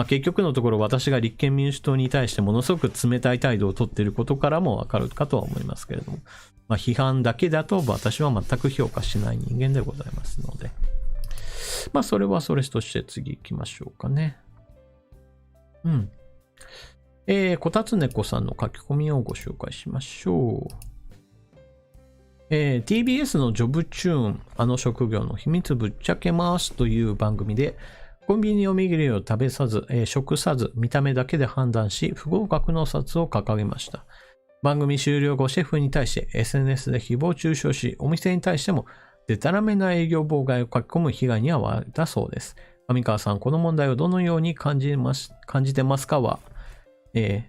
結局のところ私が立憲民主党に対してものすごく冷たい態度を取っていることからもわかるかとは思いますけれども、批判だけだと私は全く評価しない人間でございますので、それはそれとして次行きましょうかね。こたつねこさんの書き込みをご紹介しましょう。TBS のジョブチューン、あの職業の秘密ぶっちゃけますという番組で、コンビニおにぎりを食べさず、食さず、見た目だけで判断し、不合格の札を掲げました。番組終了後、シェフに対して SNS で誹謗中傷し、お店に対してもデタラメな営業妨害を書き込む被害に遭われたそうです。上川さん、この問題をどのように感じてますかは、最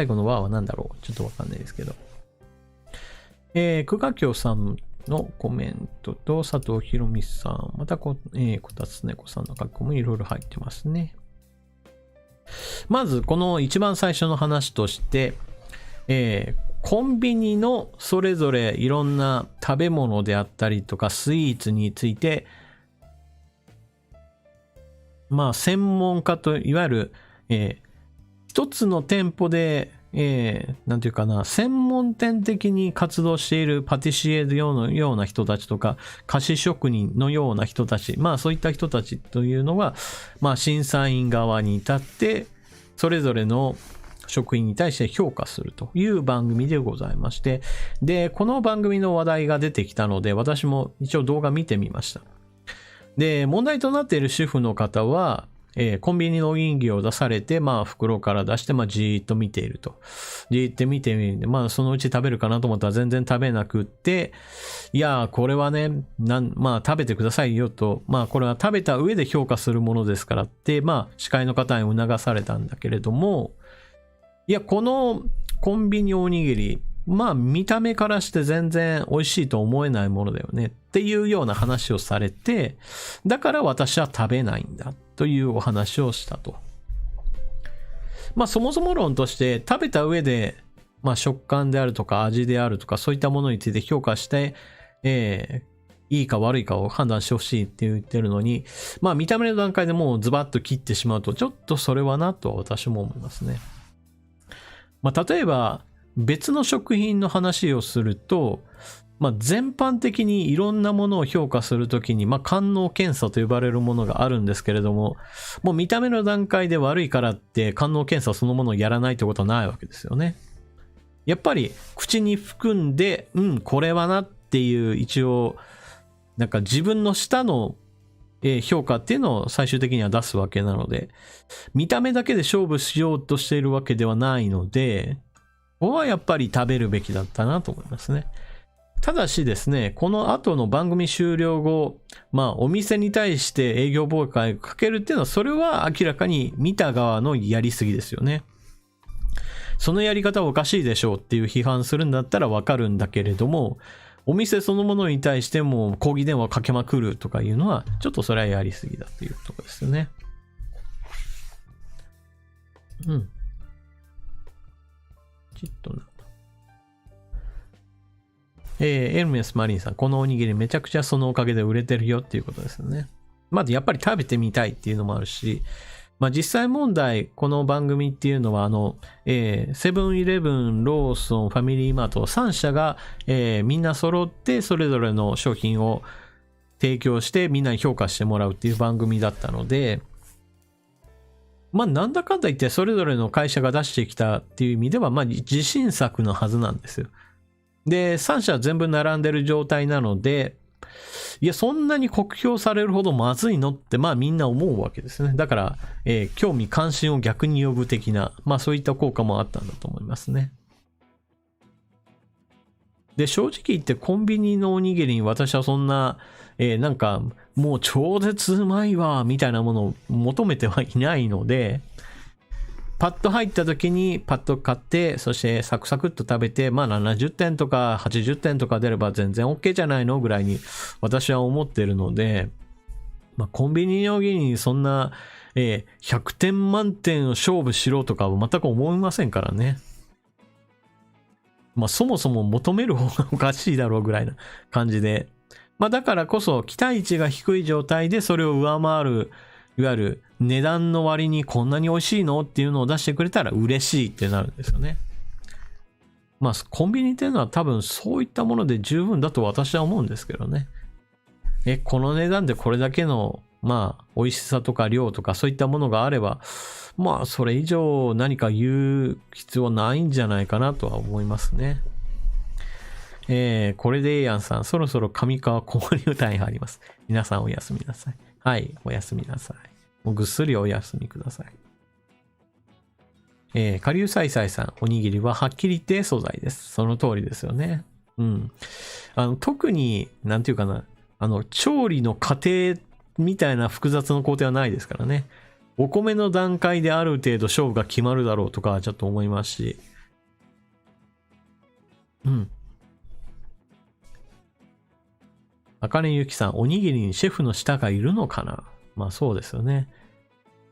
後のは何だろうちょっとわかんないですけど。久我京さんのコメントと佐藤ひろみさん、またこたつねこさんの書き込みいろいろ入ってますね。まずこの一番最初の話として、コンビニのそれぞれいろんな食べ物であったりとかスイーツについて、専門家といわゆる一つの店舗で、なんていうかな、専門店的に活動しているパティシエのような人たちとか、菓子職人のような人たち、そういった人たちというのは、審査員側に立って、それぞれの職員に対して評価するという番組でございまして、で、この番組の話題が出てきたので、私も一応動画見てみました。で、問題となっている主婦の方は、コンビニのおにぎりを出されて、袋から出して、じーっと見ていると。じーっと見てみる。そのうち食べるかなと思ったら全然食べなくって、いや、これはね、食べてくださいよと。これは食べた上で評価するものですからって、司会の方に促されたんだけれども、いや、このコンビニおにぎり、見た目からして全然美味しいと思えないものだよねっていうような話をされて、だから私は食べないんだというお話をしたと。そもそも論として食べた上で、食感であるとか味であるとかそういったものについて評価して、いいか悪いかを判断してほしいって言ってるのに、見た目の段階でもうズバッと切ってしまうと、ちょっとそれはなと私も思いますね。例えば、別の食品の話をすると、全般的にいろんなものを評価するときに、官能検査と呼ばれるものがあるんですけれども、もう見た目の段階で悪いからって官能検査そのものをやらないってことはないわけですよね。やっぱり口に含んで、これはなっていう一応、自分の舌の評価っていうのを最終的には出すわけなので、見た目だけで勝負しようとしているわけではないので、ここはやっぱり食べるべきだったなと思いますね。ただしですね、この後の番組終了後、お店に対して営業妨害をかけるっていうのは、それは明らかに見た側のやりすぎですよね。そのやり方はおかしいでしょうっていう批判するんだったらわかるんだけれども、お店そのものに対しても抗議電話かけまくるとかいうのは、ちょっとそれはやりすぎだっていうところですよね。ちっとな。エルメスマリンさん、このおにぎりめちゃくちゃそのおかげで売れてるよっていうことですよね。やっぱり食べてみたいっていうのもあるし、実際問題、この番組っていうのは、セブンイレブン、ローソン、ファミリーマート3社が、みんな揃ってそれぞれの商品を提供してみんなに評価してもらうっていう番組だったので、なんだかんだ言ってそれぞれの会社が出してきたっていう意味では、自信作のはずなんですよ。で、3社全部並んでる状態なので、いや、そんなに酷評されるほどまずいのってみんな思うわけですね。だから、興味関心を逆に呼ぶ的な、そういった効果もあったんだと思いますね。で、正直言ってコンビニのおにぎりに私はそんな、なんかもう超絶うまいわみたいなものを求めてはいないので、パッと入った時にパッと買って、そしてサクサクっと食べて、70点とか80点とか出れば全然 OK じゃないのぐらいに私は思ってるので、コンビニのおにぎりにそんな、100点満点を勝負しろとかは全く思いませんからね。そもそも求める方がおかしいだろうぐらいな感じで。だからこそ期待値が低い状態でそれを上回る、いわゆる値段の割にこんなに美味しいのっていうのを出してくれたら嬉しいってなるんですよね。コンビニっていうのは多分そういったもので十分だと私は思うんですけどね。この値段でこれだけの美味しさとか量とかそういったものがあれば、それ以上何か言う必要ないんじゃないかなとは思いますね。これでやんさん、そろそろ上川子守歌に入ります。皆さんおやすみなさい。はい、おやすみなさい。もうぐっすりお休みください。下流さいさいさん、おにぎりははっきり言って素材です。その通りですよね。特に、なんていうかな、調理の過程みたいな複雑な工程はないですからね。お米の段階である程度勝負が決まるだろうとかちょっと思いますし。あかねゆきさん、おにぎりにシェフの舌がいるのかな？そうですよね。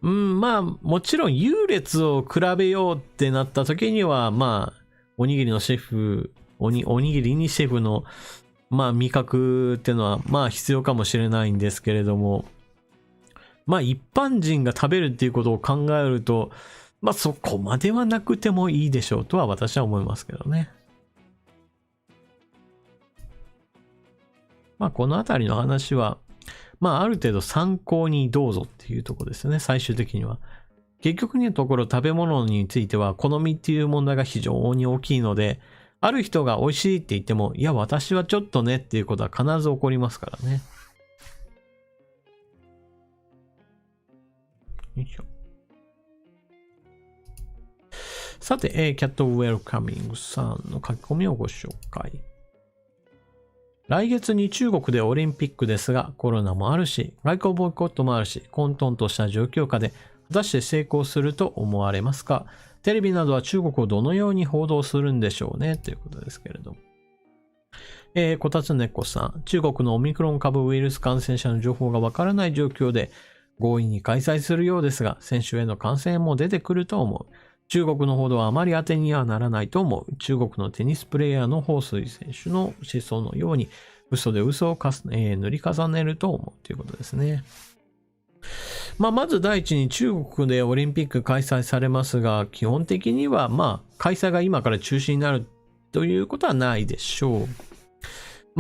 もちろん優劣を比べようってなった時には、おにぎりのシェフ、おにぎりにシェフの、味覚っていうのは、必要かもしれないんですけれども、一般人が食べるっていうことを考えると、そこまではなくてもいいでしょうとは私は思いますけどね。このあたりの話は、ある程度参考にどうぞっていうところですね、最終的には。結局のところ食べ物については好みっていう問題が非常に大きいので、ある人が美味しいって言っても、いや私はちょっとねっていうことは必ず起こりますからね。よいしょ。さて、キャットウェルカミングさんの書き込みをご紹介。来月に中国でオリンピックですが、コロナもあるし、外交ボイコットもあるし、混沌とした状況下で、果たして成功すると思われますか？テレビなどは中国をどのように報道するんでしょうねということですけれども。こたつねこさん、中国のオミクロン株ウイルス感染者の情報がわからない状況で、強引に開催するようですが、選手への感染も出てくると思う。中国の報道はあまり当てにはならないと思う。中国のテニスプレーヤーの彭帥選手の思想のように、嘘で嘘を塗り重ねると思うということですね。まず第一に中国でオリンピック開催されますが、基本的には開催が今から中止になるということはないでしょう。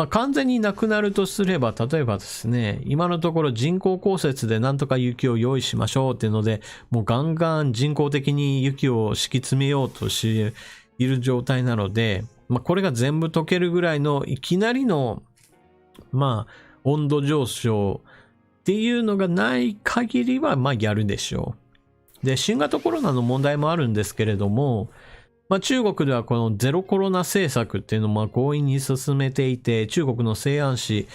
完全になくなるとすれば、例えばですね、今のところ人工降雪でなんとか雪を用意しましょうっていうので、もうガンガン人工的に雪を敷き詰めようとしている状態なので、これが全部溶けるぐらいのいきなりの温度上昇っっていうのがない限りは、まあやるでしょう。で、新型コロナの問題もあるんですけれども、まあ中国ではこのゼロコロナ政策っていうのも強引に進めていて、中国の西安市、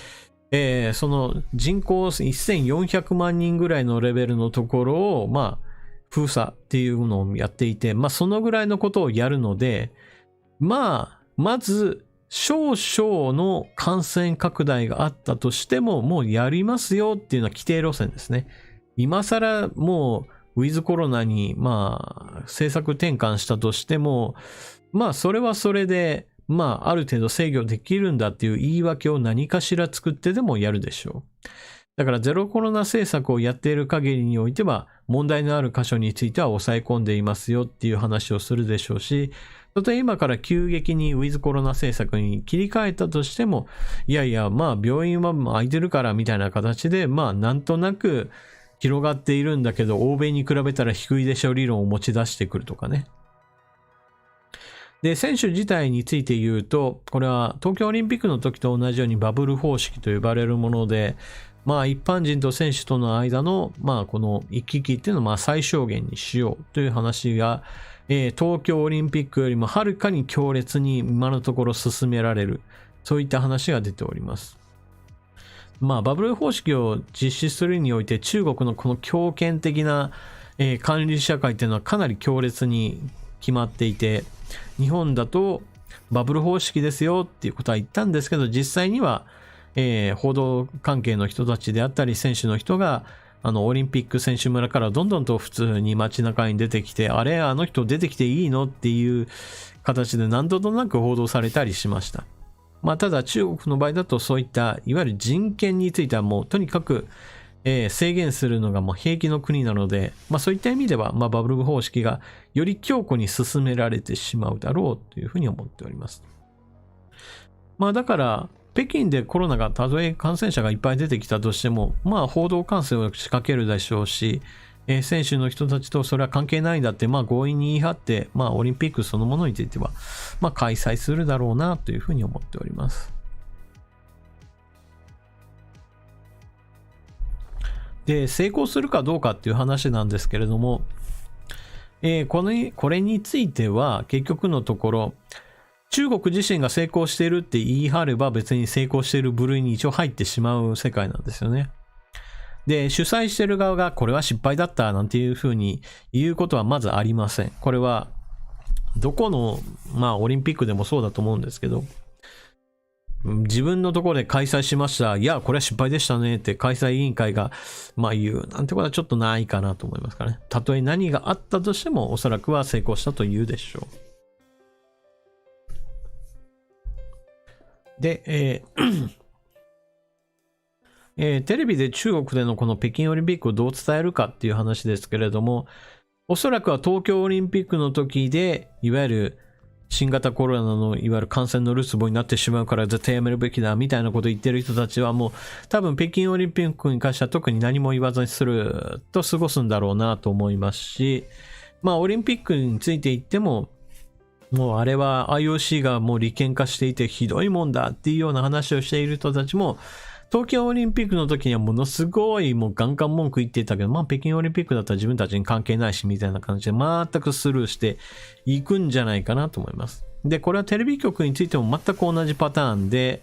その人口1400万人ぐらいのレベルのところを、まあ、封鎖っていうのをやっていて、まあそのぐらいのことをやるので、まあ、まず、少々の感染拡大があったとしても、もうやりますよっていうのは規定路線ですね。今更もう、ウィズコロナに、まあ、政策転換したとしても、まあ、それはそれで、まあ、ある程度制御できるんだっていう言い訳を何かしら作ってでもやるでしょう。だから、ゼロコロナ政策をやっている限りにおいては、問題のある箇所については抑え込んでいますよっていう話をするでしょうし、たとえ今から急激にウィズコロナ政策に切り替えたとしても、いやいや、まあ病院は空いてるからみたいな形で、まあなんとなく広がっているんだけど、欧米に比べたら低いでしょ理論を持ち出してくるとかね。で、選手自体について言うと、これは東京オリンピックの時と同じようにバブル方式と呼ばれるもので、まあ一般人と選手との間の、まあこの行き来っていうのをまあ最小限にしようという話が、東京オリンピックよりもはるかに強烈に今のところ進められる。そういった話が出ております。まあバブル方式を実施するにおいて中国のこの強権的な、管理社会っていうのはかなり強烈に決まっていて、日本だとバブル方式ですよっていうことは言ったんですけど、実際には、報道関係の人たちであったり選手の人がオリンピック選手村からどんどんと普通に街中に出てきて、あれあの人出てきていいのっていう形で何度となく報道されたりしました。まあただ中国の場合だとそういったいわゆる人権についてはもうとにかく、制限するのがもう平気の国なので、まあそういった意味では、まあバブル方式がより強固に進められてしまうだろうというふうに思っております。まあだから北京でコロナがたとえ感染者がいっぱい出てきたとしても、まあ報道管制を仕掛けるでしょうし、選手の人たちとそれは関係ないんだって、まあ強引に言い張って、まあオリンピックそのものについては、まあ開催するだろうなというふうに思っております。で、成功するかどうかっていう話なんですけれども、これについては結局のところ、中国自身が成功しているって言い張れば別に成功している部類に一応入ってしまう世界なんですよね。で、主催している側がこれは失敗だったなんていうふうに言うことはまずありません。これはどこの、まあオリンピックでもそうだと思うんですけど、自分のところで開催しました。いや、これは失敗でしたねって開催委員会がまあ言うなんてことはちょっとないかなと思いますからね。たとえ何があったとしてもおそらくは成功したと言うでしょう。で、テレビで中国でのこの北京オリンピックをどう伝えるかっていう話ですけれども、おそらくは東京オリンピックの時で、いわゆる新型コロナのいわゆる感染のるつぼになってしまうから絶対やめるべきだみたいなことを言ってる人たちはもう多分北京オリンピックに関しては特に何も言わずにすると過ごすんだろうなと思いますし、まあオリンピックについて言っても、もうあれは IOC がもう利権化していてひどいもんだっていうような話をしている人たちも、東京オリンピックの時にはものすごいもうガンガン文句言っていたけど、まあ北京オリンピックだったら自分たちに関係ないしみたいな感じで全くスルーしていくんじゃないかなと思います。で、これはテレビ局についても全く同じパターンで、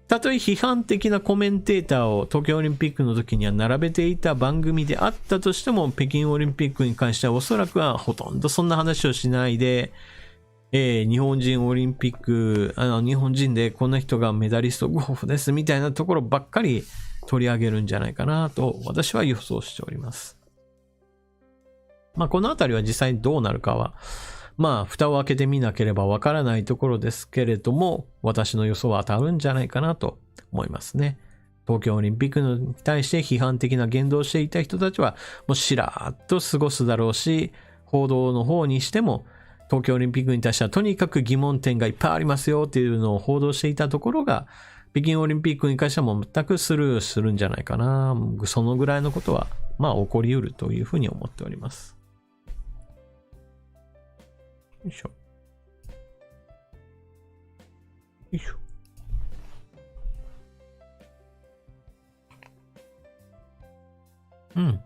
たとえ批判的なコメンテーターを東京オリンピックの時には並べていた番組であったとしても、北京オリンピックに関してはおそらくはほとんどそんな話をしないで、日本人オリンピック、日本人でこんな人がメダリスト候補ですみたいなところばっかり取り上げるんじゃないかなと私は予想しております。まあこのあたりは実際にどうなるかは、まあ蓋を開けてみなければわからないところですけれども、私の予想は当たるんじゃないかなと思いますね。東京オリンピックに対して批判的な言動をしていた人たちはもうしらーっと過ごすだろうし、報道の方にしても東京オリンピックに対してはとにかく疑問点がいっぱいありますよっていうのを報道していたところが、北京オリンピックに関してはもう全くスルーするんじゃないかな。そのぐらいのことはまあ起こり得るというふうに思っております。よいしょ。よいしょ。うん。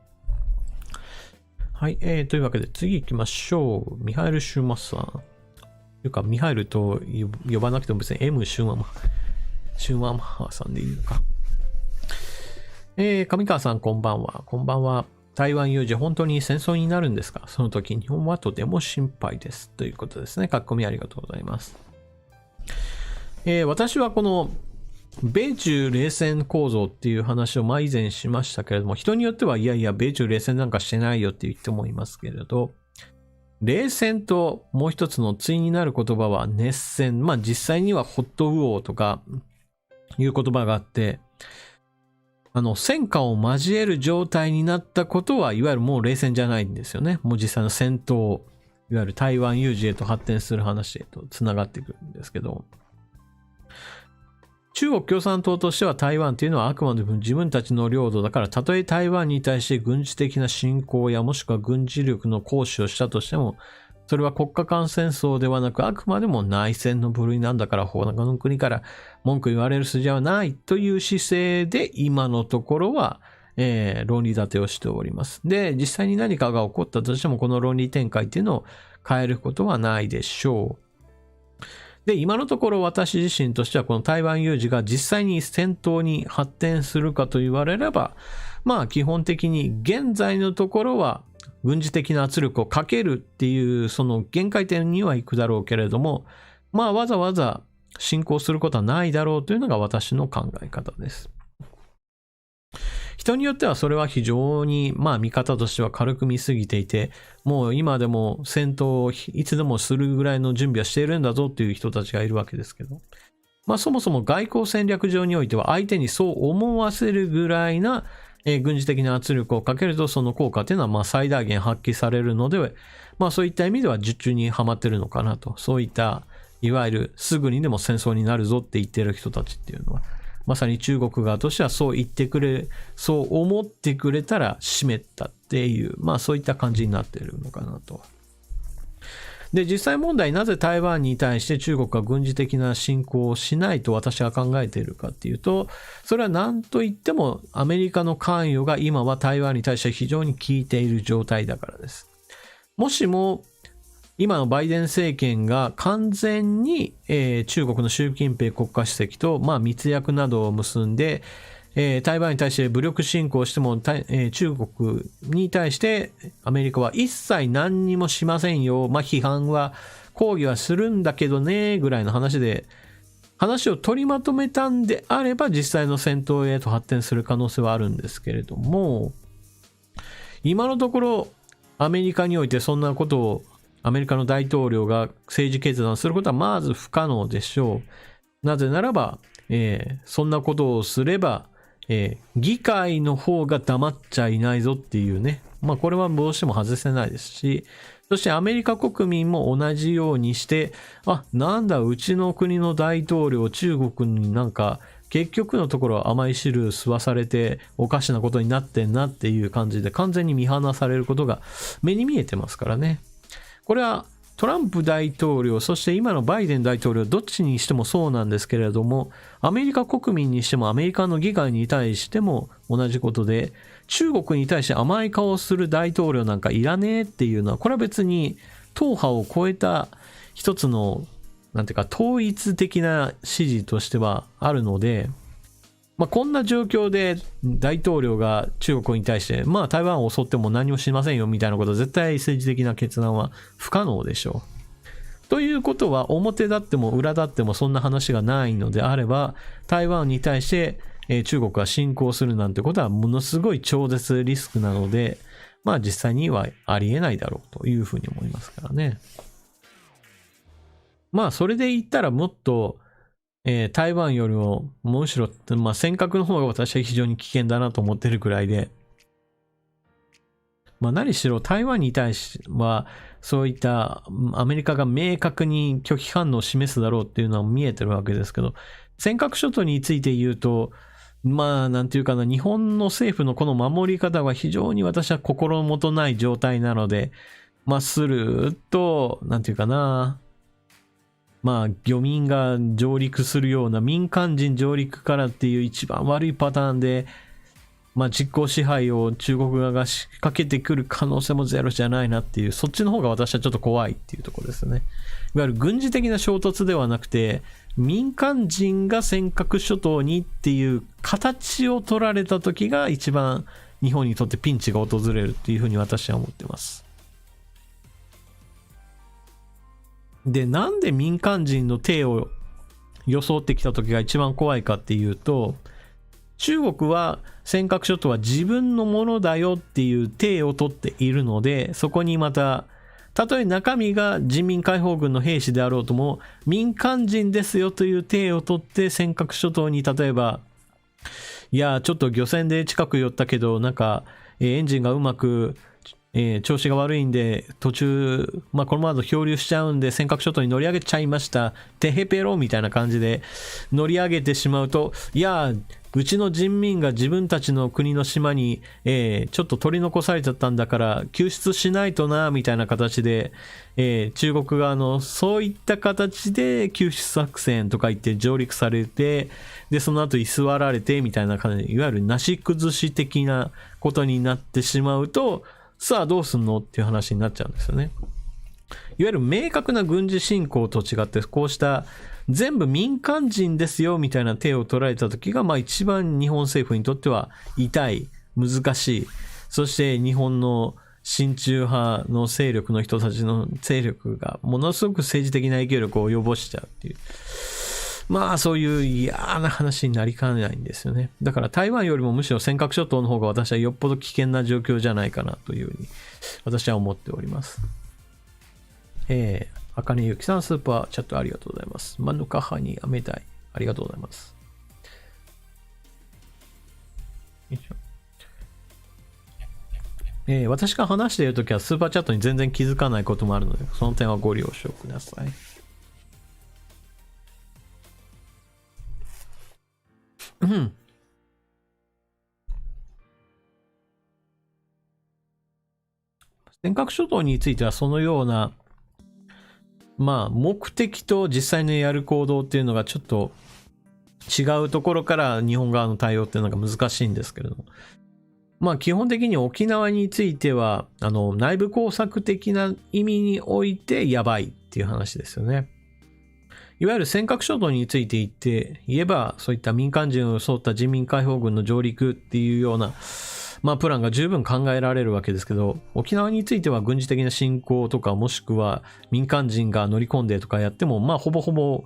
はい。というわけで次行きましょう。ミハエル・シューマッサー。というか、ミハエルと呼ばなくても別に M シューマッハさんでいいのか。上川さんこんばんは。こんばんは。台湾有事本当に戦争になるんですか？その時日本はとても心配です。ということですね。書き込みありがとうございます。私はこの米中冷戦構造っていう話を以前しましたけれども、人によってはいやいや米中冷戦なんかしてないよって言ってもいますけれど、冷戦ともう一つの対になる言葉は熱戦。実際にはホットウォーとかいう言葉があって、戦火を交える状態になったことはいわゆるもう冷戦じゃないんですよね。もう実際の戦闘、いわゆる台湾有事へと発展する話へと繋がってくるんですけど、中国共産党としては台湾というのはあくまでも自分たちの領土だから、たとえ台湾に対して軍事的な侵攻やもしくは軍事力の行使をしたとしても、それは国家間戦争ではなく、あくまでも内戦の部類なんだから、他の国から文句言われる筋合いはないという姿勢で、今のところは、論理立てをしております。で、実際に何かが起こったとしても、この論理展開っていうのを変えることはないでしょう。で、今のところ私自身としては、この台湾有事が実際に戦闘に発展するかと言われれば、基本的に現在のところは、軍事的な圧力をかけるっていうその限界点には行くだろうけれども、わざわざ侵攻することはないだろうというのが私の考え方です。人によってはそれは非常に見方としては軽く見すぎていて、もう今でも戦闘をいつでもするぐらいの準備はしているんだぞっていう人たちがいるわけですけど、そもそも外交戦略上においては相手にそう思わせるぐらいな軍事的な圧力をかけるとその効果というのは最大限発揮されるので、そういった意味では術中にはまってるのかなと。そういったいわゆるすぐにでも戦争になるぞって言ってる人たちっていうのは、まさに中国側としてはそう言ってくれ、そう思ってくれたら閉めたっていう、そういった感じになってるのかなと。で、実際問題、なぜ台湾に対して中国が軍事的な侵攻をしないと私は考えているかっていうと、それは何と言ってもアメリカの関与が今は台湾に対して非常に効いている状態だからです。もしも今のバイデン政権が完全に、中国の習近平国家主席と密約などを結んで、台湾に対して武力侵攻しても、中国に対してアメリカは一切何にもしませんよ。批判は、抗議はするんだけどね、ぐらいの話で、話を取りまとめたんであれば、実際の戦闘へと発展する可能性はあるんですけれども、今のところ、アメリカにおいてそんなことを、アメリカの大統領が政治決断することはまず不可能でしょう。なぜならば、そんなことをすれば、議会の方が黙っちゃいないぞっていうね。これはどうしても外せないですし、そしてアメリカ国民も同じようにして、なんだ、うちの国の大統領、中国になんか、結局のところ甘い汁吸わされておかしなことになってんなっていう感じで完全に見放されることが目に見えてますからね。これはトランプ大統領、そして今のバイデン大統領、どっちにしてもそうなんですけれども、アメリカ国民にしてもアメリカの議会に対しても同じことで、中国に対して甘い顔をする大統領なんかいらねえっていうのは、これは別に党派を超えた一つの、統一的な支持としてはあるので、こんな状況で大統領が中国に対して、台湾を襲っても何もしませんよみたいなことは絶対政治的な決断は不可能でしょう。ということは表立っても裏立ってもそんな話がないのであれば、台湾に対して、中国が侵攻するなんてことはものすごい超絶リスクなので、実際にはありえないだろうというふうに思いますからね。それで言ったらもっと台湾よりもむしろ、尖閣の方が私は非常に危険だなと思ってるくらいで、何しろ台湾に対してはそういったアメリカが明確に拒否反応を示すだろうっていうのは見えてるわけですけど、尖閣諸島について言うと、なんていうかな、日本の政府のこの守り方は非常に私は心もとない状態なので、スルーっと、なんていうかな、漁民が上陸するような民間人上陸からっていう一番悪いパターンで、実効支配を中国側が仕掛けてくる可能性もゼロじゃないなっていう、そっちの方が私はちょっと怖いっていうところですね。いわゆる軍事的な衝突ではなくて、民間人が尖閣諸島にっていう形を取られた時が一番日本にとってピンチが訪れるっていうふうに私は思ってます。で、なんで民間人の手を装ってきた時が一番怖いかっていうと、中国は尖閣諸島は自分のものだよっていう体を取っているので、そこにまた、たとえ中身が人民解放軍の兵士であろうとも、民間人ですよという体を取って尖閣諸島に例えば、いや、ちょっと漁船で近く寄ったけど、なんか、エンジンがうまく、調子が悪いんで、途中、このまま漂流しちゃうんで、尖閣諸島に乗り上げちゃいました。テヘペロみたいな感じで乗り上げてしまうと、いや、うちの人民が自分たちの国の島に、ちょっと取り残されちゃったんだから、救出しないとな、みたいな形で、中国側のそういった形で救出作戦とか言って上陸されて、で、その後居座られて、みたいな感じで、いわゆるなし崩し的なことになってしまうと、さあどうすんのっていう話になっちゃうんですよね。いわゆる明確な軍事侵攻と違って、こうした全部民間人ですよみたいな手を取られた時が、一番日本政府にとっては痛い、難しい。そして日本の親中派の勢力の人たちの勢力がものすごく政治的な影響力を及ぼしちゃうっていう。そういう嫌な話になりかねないんですよね。だから台湾よりもむしろ尖閣諸島の方が私はよっぽど危険な状況じゃないかなというふうに私は思っております。あかねゆきさんスーパーチャットありがとうございます。マヌカハニーアメダイありがとうございます。私が話しているときはスーパーチャットに全然気づかないこともあるので、その点はご了承ください。尖閣諸島についてはそのような目的と実際にやる行動っていうのがちょっと違うところから日本側の対応っていうのが難しいんですけれども、基本的に沖縄については内部工作的な意味においてやばいっていう話ですよね。いわゆる尖閣諸島について言えば、そういった民間人を装った人民解放軍の上陸っていうような、プランが十分考えられるわけですけど、沖縄については軍事的な侵攻とか、もしくは民間人が乗り込んでとかやっても、ほぼほぼ、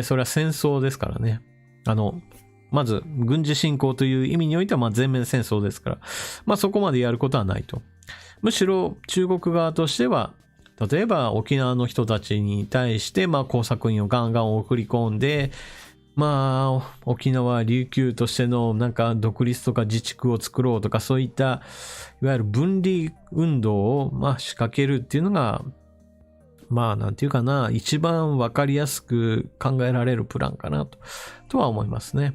それは戦争ですからね。まず、軍事侵攻という意味においては、全面戦争ですから、そこまでやることはないと。むしろ、中国側としては、例えば沖縄の人たちに対して、工作員をガンガン送り込んで、沖縄琉球としての独立とか自治区を作ろうとか、そういったいわゆる分離運動を仕掛けるっていうのがなんていうかな、一番わかりやすく考えられるプランかなとは思いますね。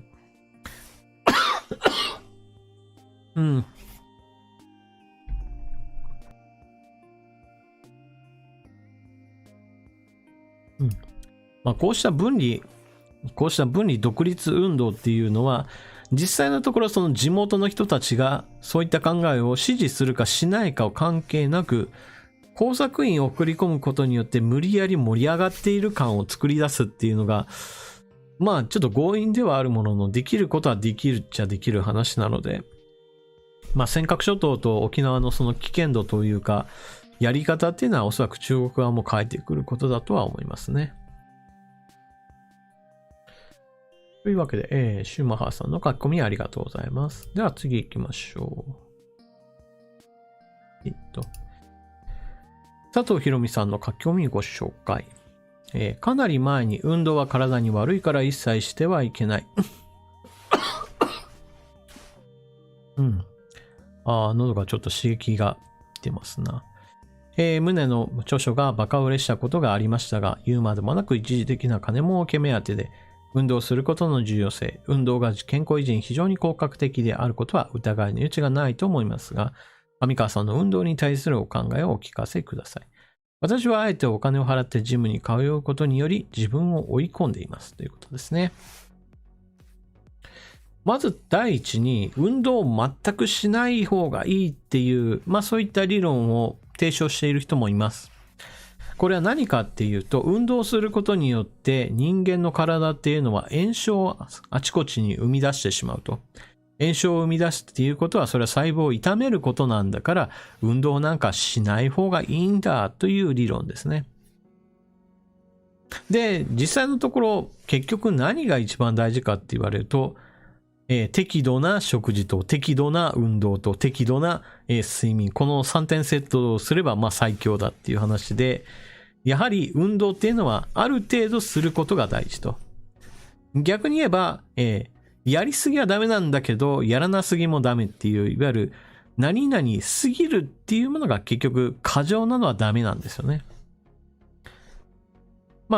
こうした分離独立運動っていうのは、実際のところその地元の人たちがそういった考えを支持するかしないかを関係なく、工作員を送り込むことによって無理やり盛り上がっている感を作り出すっていうのが、ちょっと強引ではあるものの、できることはできるっちゃできる話なので、尖閣諸島と沖縄のその危険度というか、やり方っていうのはおそらく中国側も変えてくることだとは思いますね。というわけで、シューマハーさんの書き込みありがとうございます。では次行きましょう。佐藤ひろみさんの書き込みご紹介。かなり前に運動は体に悪いから一切してはいけない。喉がちょっと刺激が来てますな。宗の著書がバカ売れしたことがありましたが、言うまでもなく一時的な金儲け目当てで、運動することの重要性、運動が健康維持に非常に効果的であることは疑いの余地がないと思いますが、上川さんの運動に対するお考えをお聞かせください。私はあえてお金を払ってジムに通うことにより自分を追い込んでいますということですね。まず第一に運動を全くしない方がいいっていう、そういった理論を提唱している人もいます。これは何かっていうと、運動することによって人間の体っていうのは炎症をあちこちに生み出してしまうと。炎症を生み出すっていうことは、それは細胞を傷めることなんだから、運動なんかしない方がいいんだという理論ですね。で、実際のところ、結局何が一番大事かって言われると、適度な食事と適度な運動と適度な、睡眠、この3点セットをすれば最強だっていう話で、やはり運動っていうのはある程度することが大事と。逆に言えば、やりすぎはダメなんだけど、やらなすぎもダメっていう、いわゆる何々すぎるっていうものが結局過剰なのはダメなんですよね。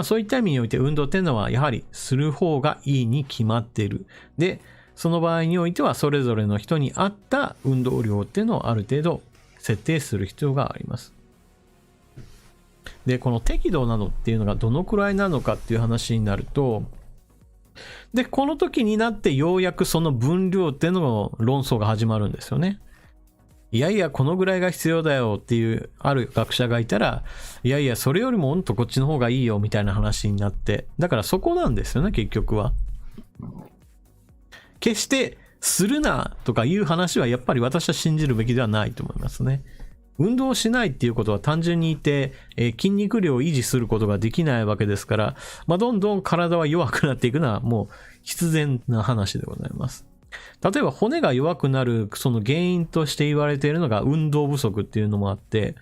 そういった意味において運動っていうのはやはりする方がいいに決まっている。で、その場合においてはそれぞれの人に合った運動量っていうのをある程度設定する必要があります。で、この適度なのっていうのがどのくらいなのかっていう話になると、で、この時になってようやくその分量っていうのの論争が始まるんですよね。いやいや、このぐらいが必要だよっていうある学者がいたら、いやいや、それよりもほんとこっちの方がいいよみたいな話になって、だからそこなんですよね、結局は。決してするなとかいう話はやっぱり私は信じるべきではないと思いますね。運動しないっていうことは単純に言って、筋肉量を維持することができないわけですから、どんどん体は弱くなっていくのはもう必然な話でございます。例えば骨が弱くなるその原因として言われているのが運動不足っていうのもあって、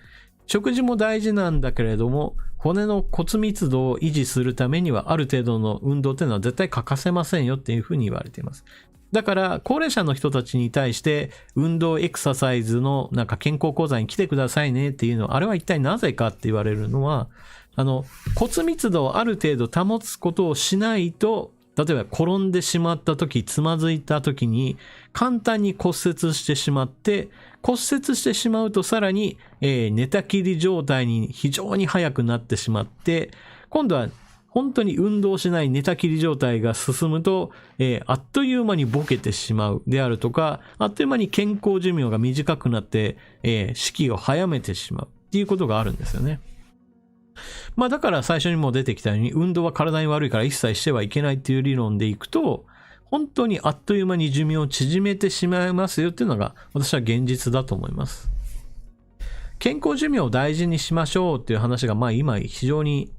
食事も大事なんだけれども、骨の骨密度を維持するためにはある程度の運動っていうのは絶対欠かせませんよっていうふうに言われています。だから高齢者の人たちに対して運動エクササイズの健康講座に来てくださいねっていうのは、あれは一体なぜかって言われるのは、骨密度をある程度保つことをしないと、例えば転んでしまった時、つまずいた時に簡単に骨折してしまって、骨折してしまうとさらに、寝たきり状態に非常に早くなってしまって、今度は本当に運動しない寝たきり状態が進むと、あっという間にボケてしまうであるとか、あっという間に健康寿命が短くなって、死期を早めてしまうっていうことがあるんですよね。だから最初にも出てきたように、運動は体に悪いから一切してはいけないっていう理論でいくと、本当にあっという間に寿命を縮めてしまいますよっていうのが私は現実だと思います。健康寿命を大事にしましょうっていう話が今非常に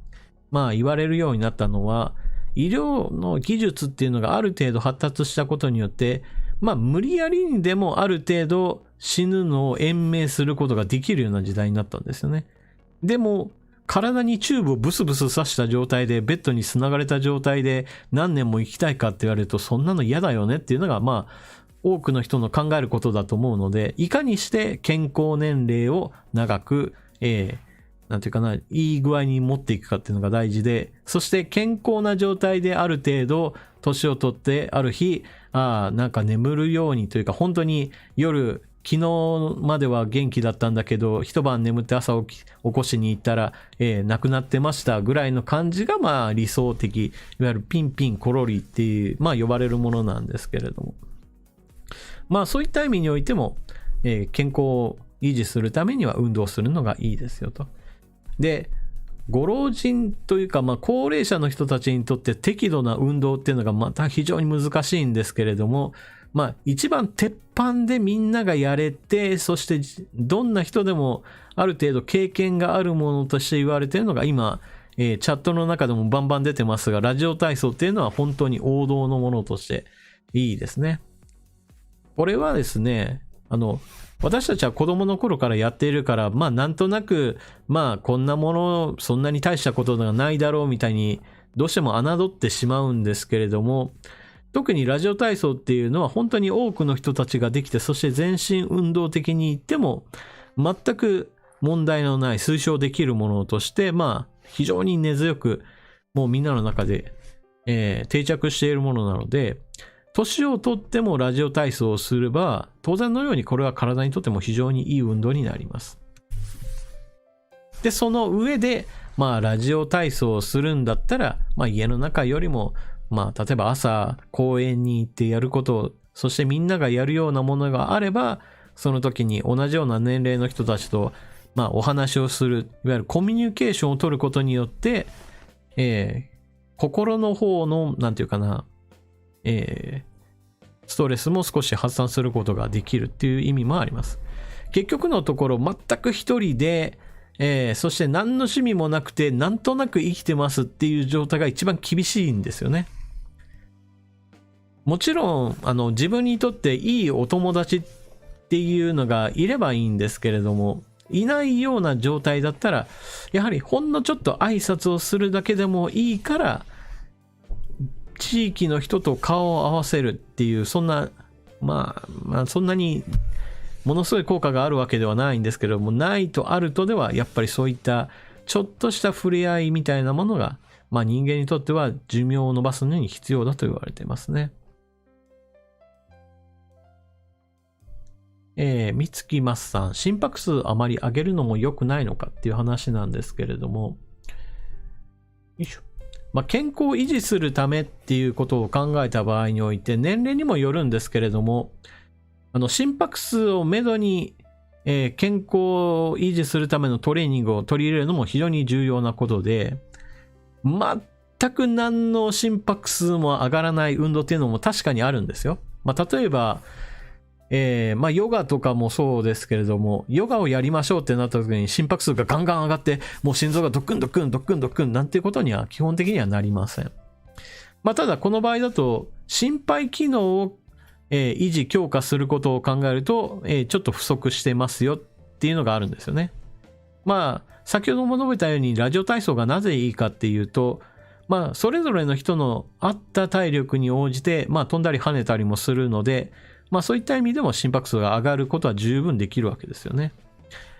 言われるようになったのは、医療の技術っていうのがある程度発達したことによって、無理やりにでもある程度死ぬのを延命することができるような時代になったんですよね。でも体にチューブをブスブス刺した状態でベッドに繋がれた状態で何年も生きたいかって言われると、そんなの嫌だよねっていうのが多くの人の考えることだと思うので、いかにして健康年齢を長くいい具合に持っていくかっていうのが大事で、そして健康な状態である程度年を取ってある日、眠るようにというか、本当に夜昨日までは元気だったんだけど一晩眠って朝起こしに行ったら、亡くなってましたぐらいの感じが理想的、いわゆるピンピンコロリっていう呼ばれるものなんですけれども、そういった意味においても、健康を維持するためには運動するのがいいですよと。で、ご老人というか、高齢者の人たちにとって適度な運動っていうのがまた非常に難しいんですけれども、一番鉄板でみんながやれて、そしてどんな人でもある程度経験があるものとして言われているのが今、チャットの中でもバンバン出てますが、ラジオ体操っていうのは本当に王道のものとしていいですね。これはですね、私たちは子供の頃からやっているから、なんとなく、こんなもの、そんなに大したことがないだろうみたいに、どうしても侮ってしまうんですけれども、特にラジオ体操っていうのは本当に多くの人たちができて、そして全身運動的に言っても、全く問題のない推奨できるものとして、非常に根強く、もうみんなの中で、定着しているものなので、年をとってもラジオ体操をすれば、当然のようにこれは体にとっても非常にいい運動になります。で、その上で、ラジオ体操をするんだったら、家の中よりも、まあ、例えば朝公園に行ってやることを、そしてみんながやるようなものがあれば、その時に同じような年齢の人たちと、まあ、お話をする、いわゆるコミュニケーションを取ることによって、心の方の、なんていうかな、ストレスも少し発散することができるっていう意味もあります。結局のところ、全く一人で、そして何の趣味もなくて、なんとなく生きてますっていう状態が一番厳しいんですよね。もちろん、自分にとっていいお友達っていうのがいればいいんですけれども、いないような状態だったら、やはりほんのちょっと挨拶をするだけでもいいから、地域の人と顔を合わせるっていう、そんな、まあ、そんなにものすごい効果があるわけではないんですけれども、ないとあるとでは、やっぱりそういったちょっとした触れ合いみたいなものが、まあ人間にとっては寿命を伸ばすのに必要だと言われていますね。三月マスさん、心拍数あまり上げるのも良くないのかっていう話なんですけれども、よいしょ。まあ、健康を維持するためっていうことを考えた場合において、年齢にもよるんですけれども、心拍数をめどに、健康を維持するためのトレーニングを取り入れるのも非常に重要なことで、全く何の心拍数も上がらない運動っていうのも確かにあるんですよ。まあ、例えば、まあ、ヨガとかもそうですけれども、ヨガをやりましょうってなった時に心拍数がガンガン上がって、もう心臓がドックンドックンドックンドックンなんていうことには基本的にはなりません。まあ、ただこの場合だと、心肺機能を、維持強化することを考えると、ちょっと不足してますよっていうのがあるんですよね。まあ、先ほども述べたようにラジオ体操がなぜいいかっていうと、まあ、それぞれの人の合った体力に応じて、まあ、飛んだり跳ねたりもするので、まあそういった意味でも心拍数が上がることは十分できるわけですよね。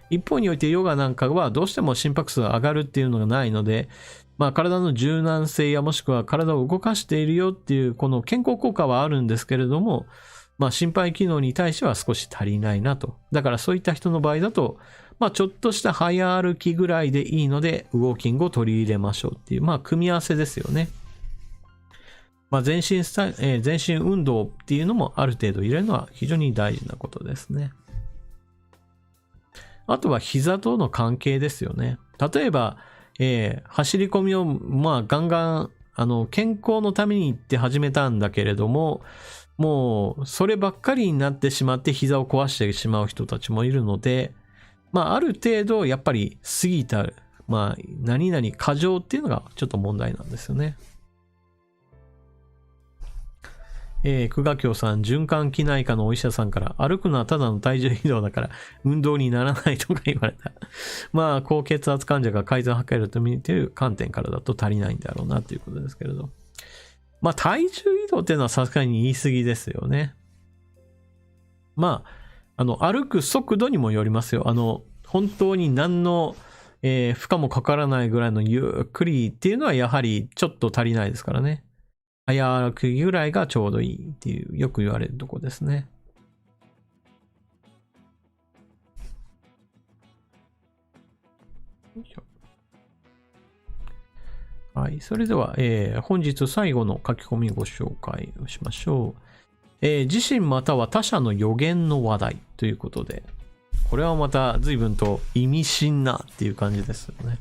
一方においてヨガなんかはどうしても心拍数が上がるっていうのがないので、まあ体の柔軟性やもしくは体を動かしているよっていうこの健康効果はあるんですけれども、まあ心肺機能に対しては少し足りないなと。だからそういった人の場合だと、まあちょっとした早歩きぐらいでいいのでウォーキングを取り入れましょうっていう、まあ組み合わせですよね。まあ全身運動っていうのもある程度入れるのは非常に大事なことですね。あとは膝との関係ですよね。例えば、走り込みをまあガンガン健康のためにって始めたんだけれども、もうそればっかりになってしまって膝を壊してしまう人たちもいるので、まあある程度やっぱり過ぎた、まあ何々過剰っていうのがちょっと問題なんですよね。久我京さん、循環器内科のお医者さんから、歩くのはただの体重移動だから運動にならないとか言われた。まあ、高血圧患者が改善を図るという観点からだと足りないんだろうなということですけれど。まあ、体重移動っていうのはさすがに言い過ぎですよね。まあ、歩く速度にもよりますよ。本当に何の、負荷もかからないぐらいのゆっくりっていうのはやはりちょっと足りないですからね。早歩きぐらいがちょうどいいっていうよく言われるとこですね。はい。それでは、本日最後の書き込みご紹介をしましょう。自身または他者の予言の話題ということで、これはまた随分と意味深なっていう感じですよね。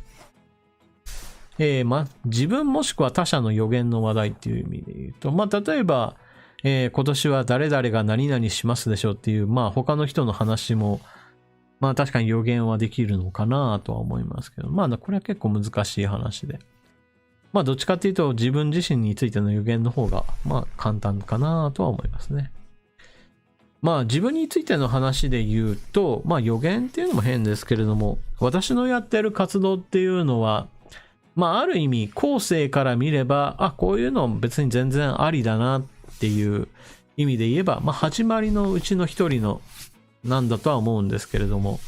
自分もしくは他者の予言の話題っていう意味で言うと、まあ、例えば、今年は誰々が何々しますでしょうっていう、まあ、他の人の話も、まあ、確かに予言はできるのかなとは思いますけど、まあ、これは結構難しい話で。まあ、どっちかっていうと、自分自身についての予言の方が、まあ、簡単かなとは思いますね。まあ、自分についての話で言うと、まあ、予言っていうのも変ですけれども、私のやってる活動っていうのは、まあ、ある意味、後世から見れば、あ、こういうの別に全然ありだなっていう意味で言えば、まあ、始まりのうちの一人のなんだとは思うんですけれども、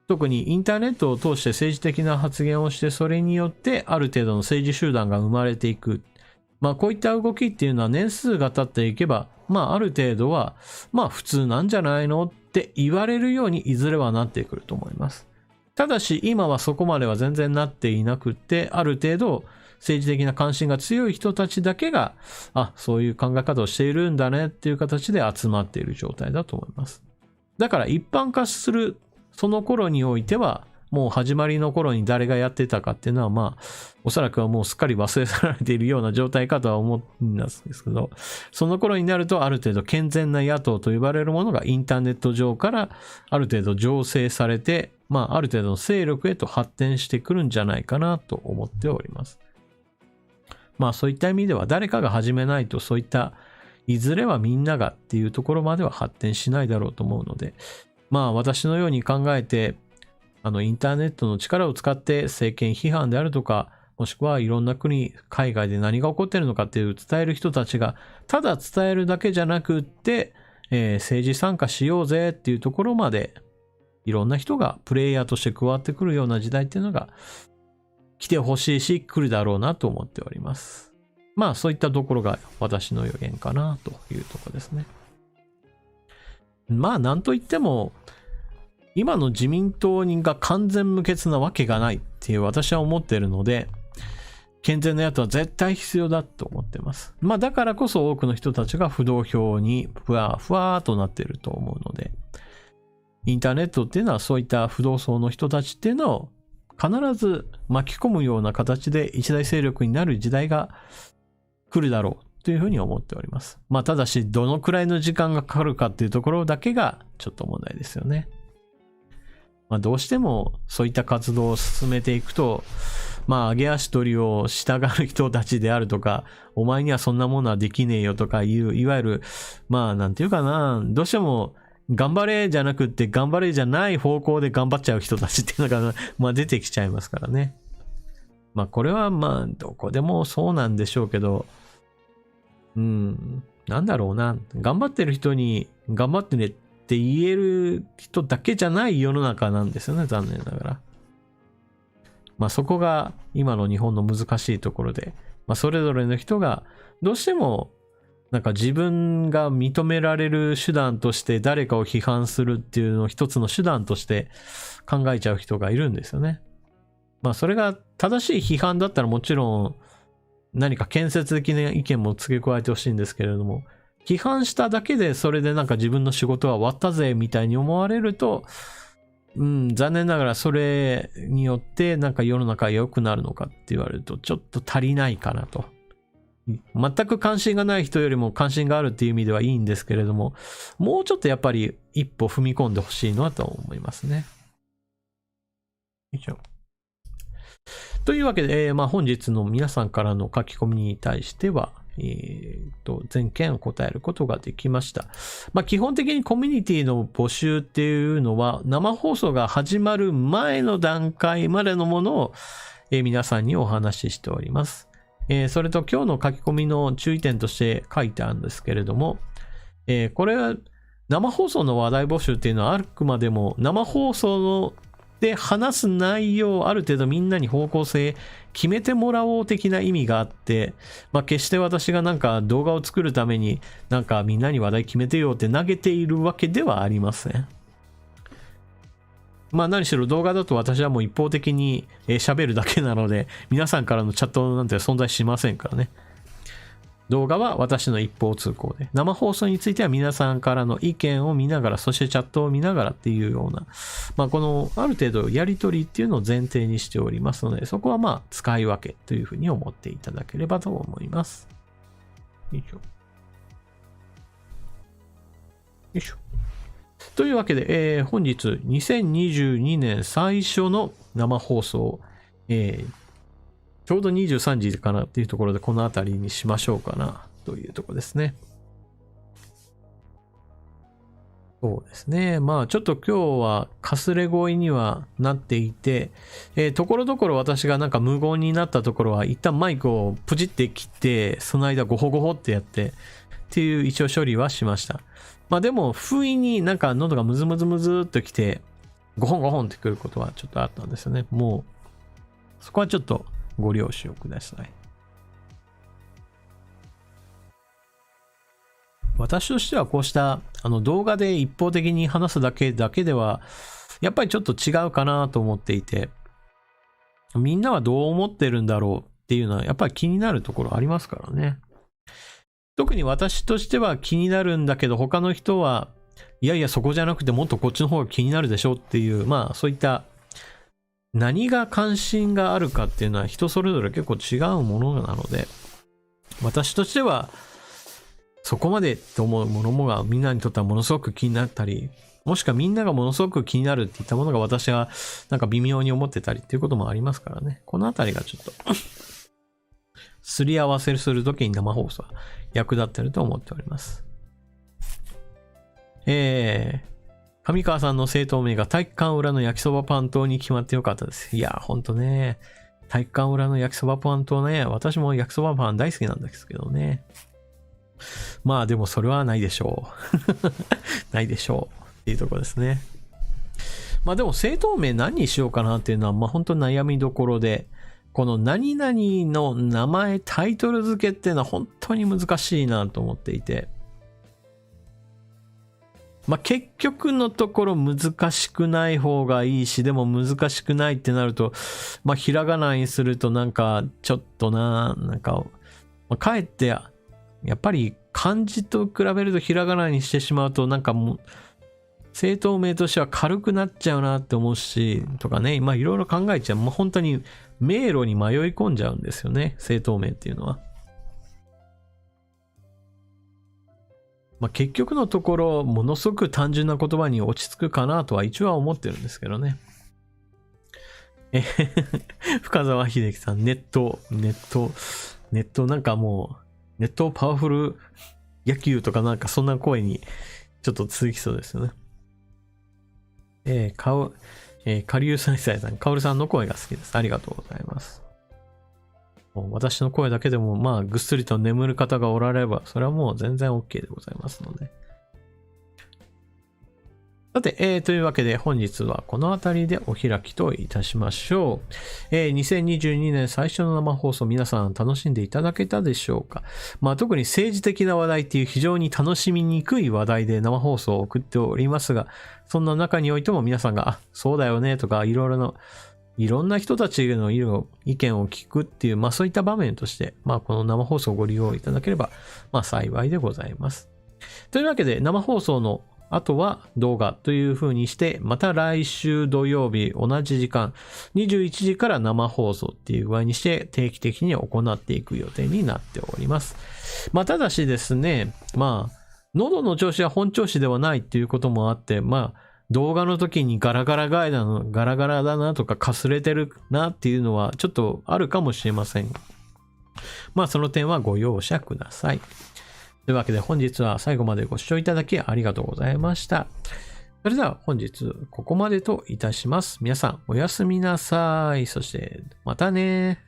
特にインターネットを通して政治的な発言をして、それによってある程度の政治集団が生まれていく。まあ、こういった動きっていうのは年数が経っていけば、まあ、ある程度は、まあ、普通なんじゃないのって言われるようにいずれはなってくると思います。ただし今はそこまでは全然なっていなくって、ある程度政治的な関心が強い人たちだけが、そういう考え方をしているんだねっていう形で集まっている状態だと思います。だから一般化するその頃においては、もう始まりの頃に誰がやってたかっていうのはおそらくはもうすっかり忘れ去られているような状態かとは思うんですけど、その頃になるとある程度健全な野党と呼ばれるものがインターネット上からある程度醸成されて、ある程度の勢力へと発展してくるんじゃないかなと思っております。そういった意味では誰かが始めないとそういったいずれはみんながっていうところまでは発展しないだろうと思うので、私のように考えてインターネットの力を使って政権批判であるとか、もしくはいろんな国、海外で何が起こっているのかっていう伝える人たちが、ただ伝えるだけじゃなくって、政治参加しようぜっていうところまで、いろんな人がプレイヤーとして加わってくるような時代っていうのが来てほしいし、来るだろうなと思っております。そういったところが私の予言かなというところですね。なんといっても、今の自民党が完全無欠なわけがないっていう私は思っているので、健全な野党は絶対必要だと思っています。だからこそ多くの人たちが不動票にふわふわとなっていると思うので、インターネットっていうのはそういった不動層の人たちっていうのを必ず巻き込むような形で一大勢力になる時代が来るだろうというふうに思っております。ただしどのくらいの時間がかかるかっていうところだけがちょっと問題ですよね。どうしてもそういった活動を進めていくと、揚げ足取りをしたがる人たちであるとか、お前にはそんなものはできねえよとかいう、いわゆる、なんていうかな、どうしても頑張れじゃなくって頑張れじゃない方向で頑張っちゃう人たちっていうのが、出てきちゃいますからね。これはどこでもそうなんでしょうけど、なんだろうな、頑張ってる人に頑張ってねって言える人だけじゃない世の中なんですよね、残念ながら。そこが今の日本の難しいところで、それぞれの人がどうしても自分が認められる手段として誰かを批判するっていうのを一つの手段として考えちゃう人がいるんですよね。それが正しい批判だったらもちろん何か建設的な意見も付け加えてほしいんですけれども、批判しただけでそれで自分の仕事は終わったぜみたいに思われると、残念ながらそれによって世の中が良くなるのかって言われるとちょっと足りないかなと。全く関心がない人よりも関心があるっていう意味ではいいんですけれども、もうちょっとやっぱり一歩踏み込んでほしいのはと思いますね。よいしょ。というわけで、本日の皆さんからの書き込みに対しては、全件答えることができました。基本的にコミュニティの募集っていうのは生放送が始まる前の段階までのものを、皆さんにお話ししております。それと今日の書き込みの注意点として書いてあるんですけれども、これは生放送の話題募集っていうのはあくまでも生放送で話す内容をある程度みんなに方向性決めてもらおう的な意味があって、決して私が動画を作るためにみんなに話題決めてよって投げているわけではありません。何しろ動画だと私はもう一方的に喋るだけなので、皆さんからのチャットなんて存在しませんからね。動画は私の一方通行で、生放送については皆さんからの意見を見ながら、そしてチャットを見ながらっていうような、このある程度やり取りっていうのを前提にしておりますので、そこは使い分けというふうに思っていただければと思います。よいしょ。よいしょ。というわけで、本日2022年最初の生放送、ちょうど23時かなっていうところでこの辺りにしましょうかなというところですね。そうですね。ちょっと今日はかすれ声にはなっていて、ところどころ私が無言になったところは一旦マイクをプチって切って、その間ゴホゴホってやってっていう一応処理はしました。でも不意に喉がムズムズムズっときて、ゴホンゴホンってくることはちょっとあったんですよね。もう、そこはちょっとご了承ください。私としてはこうした動画で一方的に話すだけではやっぱりちょっと違うかなと思っていて、みんなはどう思ってるんだろうっっていうのはやっぱり気になるところありますからね。特に私としては気になるんだけど、他の人はいやいやそこじゃなくてもっとこっちの方が気になるでしょっていう、まあそういった何が関心があるかっていうのは人それぞれ結構違うものなので、私としてはそこまでと思うものがみんなにとってはものすごく気になったり、もしくはみんながものすごく気になるっていったものが私はなんか微妙に思ってたりっていうこともありますからね。このあたりがちょっとすり合わせするときに生放送は役立ってると思っております。上川さんの正当名が体育館裏の焼きそばパン党に決まってよかったです。いや、ほんとね。体育館裏の焼きそばパン党ね。私も焼きそばパン大好きなんですけどね。まあでもそれはないでしょう。ないでしょう。っていうところですね。まあでも正当名何にしようかなっていうのは、まあ本当悩みどころで、この何々の名前、タイトル付けっていうのは本当に難しいなと思っていて。まあ結局のところ難しくない方がいいし、でも難しくないってなると、まあひらがなにするとなんかちょっとなんか、まあ、かえってやっぱり漢字と比べるとひらがなにしてしまうとなんかもう正当名としては軽くなっちゃうなって思うし、とかね、まあいろいろ考えちゃう。もう本当に迷路に迷い込んじゃうんですよね、正当名っていうのは。まあ結局のところ、ものすごく単純な言葉に落ち着くかなとは一応は思ってるんですけどね。深澤秀樹さん、ネットなんかもう、ネットパワフル野球とかなんかそんな声にちょっと続きそうですよね。カリュウサイサイさん、カオルさんの声が好きです。ありがとうございます。もう私の声だけでも、まあ、ぐっすりと眠る方がおられれば、それはもう全然 OK でございますので。さて、というわけで本日はこの辺りでお開きといたしましょう。2022年最初の生放送、皆さん楽しんでいただけたでしょうか。まあ特に政治的な話題っていう非常に楽しみにくい話題で生放送を送っておりますが、そんな中においても皆さんが、あ、そうだよねとか、いろんな人たちの意見を聞くっていう、まあそういった場面として、まあこの生放送をご利用いただければ、まあ幸いでございます。というわけで生放送のあとは動画という風にして、また来週土曜日同じ時間、21時から生放送っていう具合にして定期的に行っていく予定になっております。まあただしですね、まあ喉の調子は本調子ではないっていうこともあって、まあ動画の時にガラガラだなとかかすれてるなっていうのはちょっとあるかもしれません。まあその点はご容赦ください。というわけで本日は最後までご視聴いただきありがとうございました。それでは本日ここまでといたします。皆さんおやすみなさい。そしてまたね。